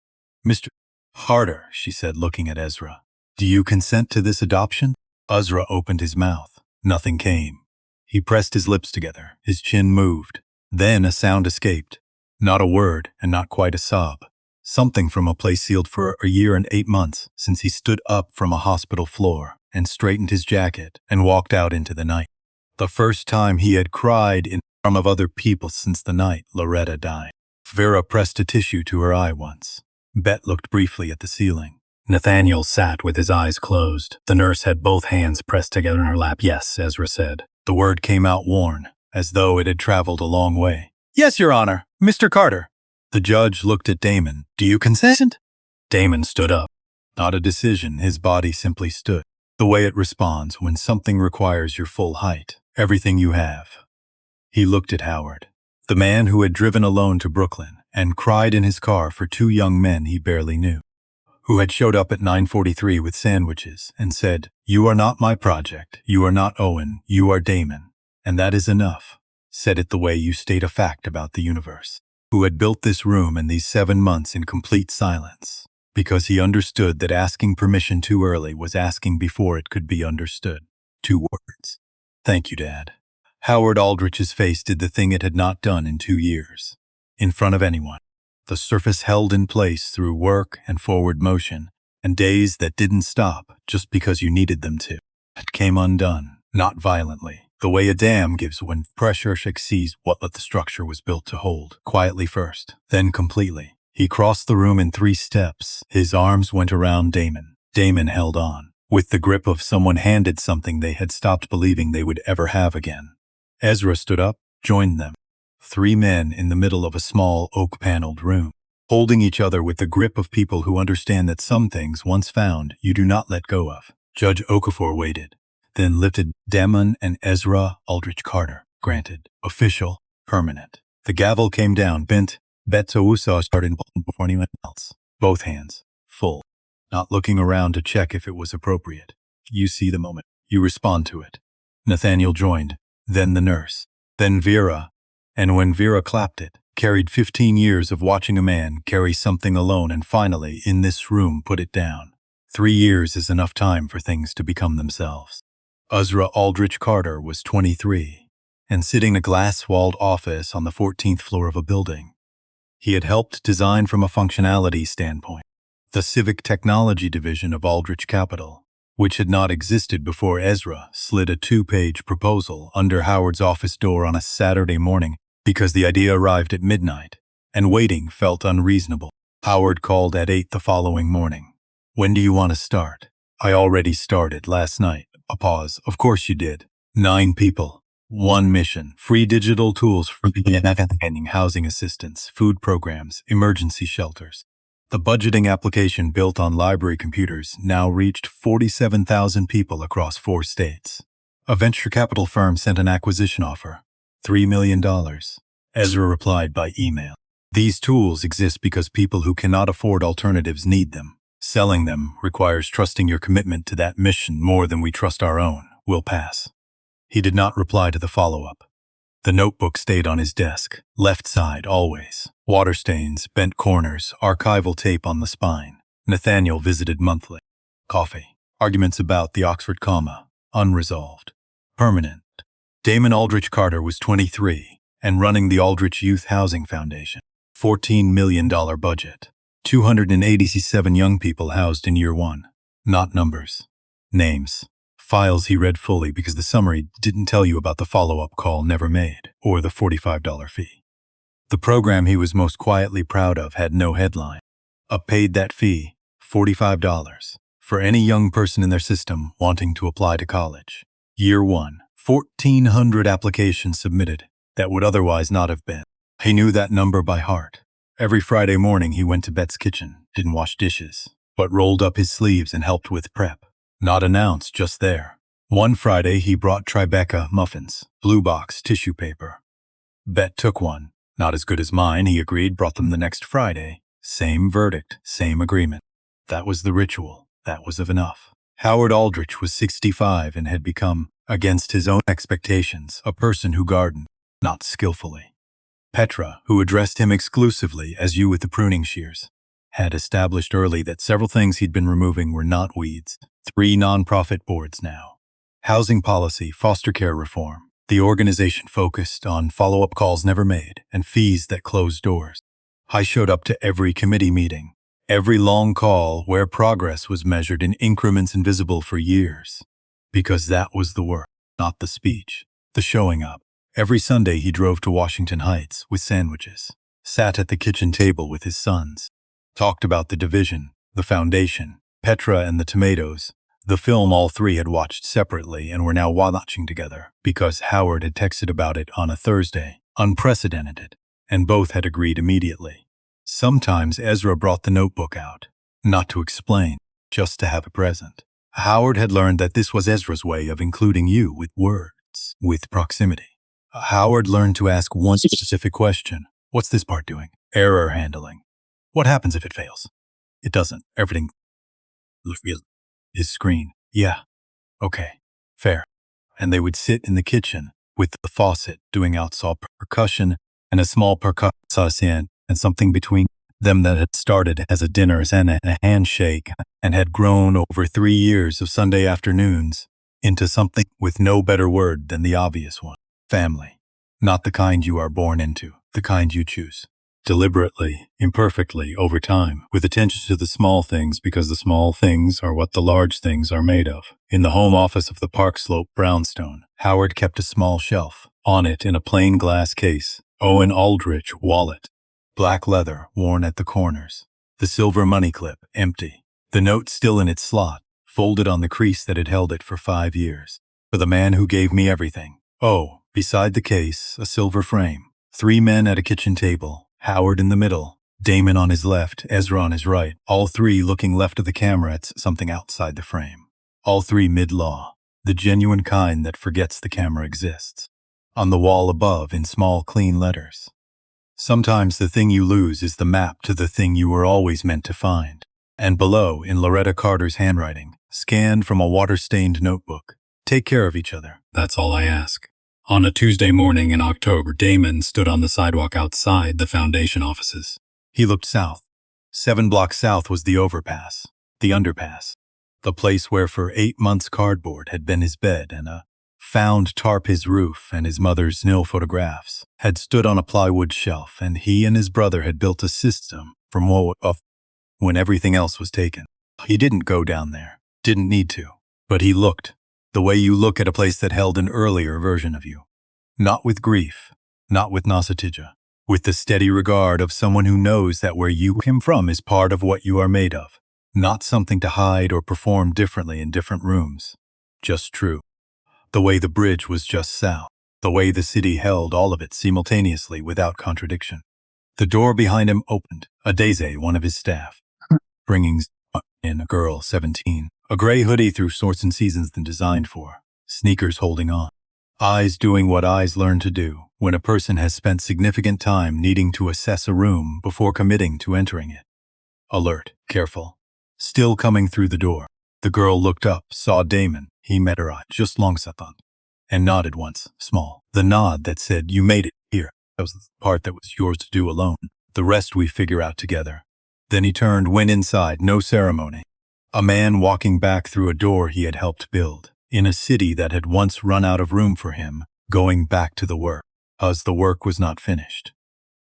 Mr. Carter, she said, looking at Ezra. Do you consent to this adoption? Ezra opened his mouth. Nothing came. He pressed his lips together. His chin moved. Then a sound escaped. Not a word, and not quite a sob. Something from a place sealed for a year and 8 months since he stood up from a hospital floor and straightened his jacket and walked out into the night. The first time he had cried in front of other people since the night Loretta died. Vera pressed a tissue to her eye once. Bet looked briefly at the ceiling. Nathaniel sat with his eyes closed. The nurse had both hands pressed together in her lap. Yes, Ezra said. The word came out worn, as though it had traveled a long way. Yes, Your Honor. Mr. Carter. The judge looked at Damon. Do you consent? Damon stood up. Not a decision, his body simply stood. The way it responds when something requires your full height, everything you have. He looked at Howard, the man who had driven alone to Brooklyn and cried in his car for 2 young men he barely knew, who had showed up at 9:43 with sandwiches and said, You are not my project, you are not Owen, you are Damon, and that is enough. Said it the way you state a fact about the universe. Who had built this room in these 7 months in complete silence, because he understood that asking permission too early was asking before it could be understood. 2 words. Thank you, Dad. Howard Aldrich's face did the thing it had not done in 2 years. In front of anyone. The surface held in place through work and forward motion, and days that didn't stop just because you needed them to. It came undone, not violently. The way a dam gives when pressure exceeds what the structure was built to hold. Quietly first, then completely. He crossed the room in 3 steps. His arms went around Damon. Damon held on, with the grip of someone handed something they had stopped believing they would ever have again. Ezra stood up, joined them. 3 men in the middle of a small oak-paneled room, holding each other with the grip of people who understand that some things, once found, you do not let go of. Judge Okafor waited. Then lifted Damon and Ezra Aldrich Carter. Granted. Official. Permanent. The gavel came down, bent. Betsa started before anyone else. Both hands. Full. Not looking around to check if it was appropriate. You see the moment. You respond to it. Nathaniel joined. Then the nurse. Then Vera. And when Vera clapped it, carried 15 years of watching a man carry something alone and finally, in this room, put it down. 3 years is enough time for things to become themselves. Ezra Aldrich Carter was 23 and sitting in a glass-walled office on the 14th floor of a building. He had helped design from a functionality standpoint the Civic Technology Division of Aldrich Capital, which had not existed before Ezra slid a 2-page proposal under Howard's office door on a Saturday morning because the idea arrived at midnight, and waiting felt unreasonable. Howard called at 8 the following morning. When do you want to start? I already started last night. A pause. Of course you did. 9 people. 1 mission. Free digital tools for housing assistance, food programs, emergency shelters. The budgeting application built on library computers now reached 47,000 people across 4 states. A venture capital firm sent an acquisition offer, $3 million. Ezra replied by email. These tools exist because people who cannot afford alternatives need them. Selling them requires trusting your commitment to that mission more than we trust our own. We'll pass. He did not reply to the follow-up. The notebook stayed on his desk, left side always. Water stains, bent corners, archival tape on the spine. Nathaniel visited monthly. Coffee. Arguments about the Oxford comma. Unresolved. Permanent. Damon Aldrich Carter was 23 and running the Aldrich Youth Housing Foundation. $14 million budget. 287 young people housed in year 1. Not numbers. Names. Files he read fully because the summary didn't tell you about the follow-up call never made or the $45 fee. The program he was most quietly proud of had no headline. Paid that fee, $45, for any young person in their system wanting to apply to college. Year 1, 1,400 applications submitted that would otherwise not have been. He knew that number by heart. Every Friday morning he went to Bet's kitchen, didn't wash dishes, but rolled up his sleeves and helped with prep. Not announced, just there. One Friday he brought Tribeca muffins, blue box tissue paper. Bet took one. Not as good as mine, he agreed, brought them the next Friday. Same verdict, same agreement. That was the ritual. That was enough. Howard Aldrich was 65 and had become, against his own expectations, a person who gardened, not skillfully. Petra, who addressed him exclusively as you with the pruning shears, had established early that several things he'd been removing were not weeds. 3 nonprofit boards now. Housing policy, foster care reform. The organization focused on follow-up calls never made and fees that closed doors. I showed up to every committee meeting, every long call where progress was measured in increments invisible for years. Because that was the work, not the speech, the showing up. Every Sunday he drove to Washington Heights with sandwiches, sat at the kitchen table with his sons, talked about the division, the foundation, Petra and the tomatoes, the film all 3 had watched separately and were now watching together because Howard had texted about it on a Thursday, unprecedented, and both had agreed immediately. Sometimes Ezra brought the notebook out, not to explain, just to have a present. Howard had learned that this was Ezra's way of including you with words, with proximity. Howard learned to ask one specific question. What's this part doing? Error handling. What happens if it fails? It doesn't. Everything. His screen. Yeah. Okay. Fair. And they would sit in the kitchen with the faucet doing outside percussion and a small percussion and something between them that had started as a dinner and a handshake and had grown over 3 years of Sunday afternoons into something with no better word than the obvious one. Family. Not the kind you are born into, the kind you choose. Deliberately, imperfectly, over time, with attention to the small things because the small things are what the large things are made of. In the home office of the Park Slope brownstone, Howard kept a small shelf. On it, in a plain glass case, Owen Aldrich wallet. Black leather, worn at the corners. The silver money clip, empty. The note still in its slot, folded on the crease that had held it for 5 years. For the man who gave me everything. Oh, beside the case, a silver frame. 3 men at a kitchen table. Howard in the middle, Damon on his left, Ezra on his right, all 3 looking left of the camera at something outside the frame. All 3 mid-law, the genuine kind that forgets the camera exists. On the wall above in small, clean letters. Sometimes the thing you lose is the map to the thing you were always meant to find. And below, in Loretta Carter's handwriting, scanned from a water-stained notebook, take care of each other. That's all I ask. On a Tuesday morning in October, Damon stood on the sidewalk outside the foundation offices. He looked south. 7 blocks south was the overpass, the underpass, the place where for 8 months cardboard had been his bed and a found tarp his roof and his mother's nil photographs had stood on a plywood shelf, and he and his brother had built a system from when everything else was taken. He didn't go down there, didn't need to, but he looked. The way you look at a place that held an earlier version of you. Not with grief, not with nostalgia, with the steady regard of someone who knows that where you came from is part of what you are made of, not something to hide or perform differently in different rooms. Just true. The way the bridge was just south, the way the city held all of it simultaneously without contradiction. The door behind him opened, A Daisy, one of his staff, bringing in a girl, 17, a gray hoodie through sorts and seasons than designed for, sneakers holding on. Eyes doing what eyes learn to do when a person has spent significant time needing to assess a room before committing to entering it. Alert, careful. Still coming through the door. The girl looked up, saw Damon. He met her eye, just long satan, and nodded once, small. The nod that said, "You made it here." That was the part that was yours to do alone. The rest we figure out together. Then he turned, went inside, no ceremony. A man walking back through a door he had helped build, in a city that had once run out of room for him, going back to the work, as the work was not finished.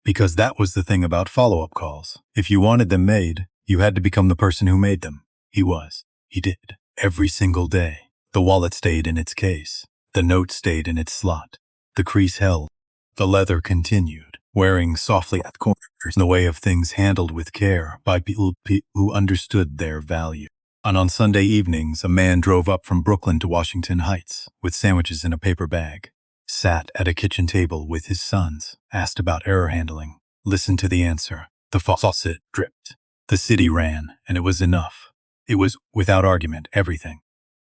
Because that was the thing about follow-up calls. If you wanted them made, you had to become the person who made them. He was. He did. Every single day. The wallet stayed in its case. The note stayed in its slot. The crease held. The leather continued, wearing softly at corners in the way of things handled with care by people who understood their value. And on Sunday evenings, a man drove up from Brooklyn to Washington Heights with sandwiches in a paper bag, sat at a kitchen table with his sons, asked about error handling, listened to the answer. The faucet dripped. The city ran, and it was enough. It was, without argument, everything.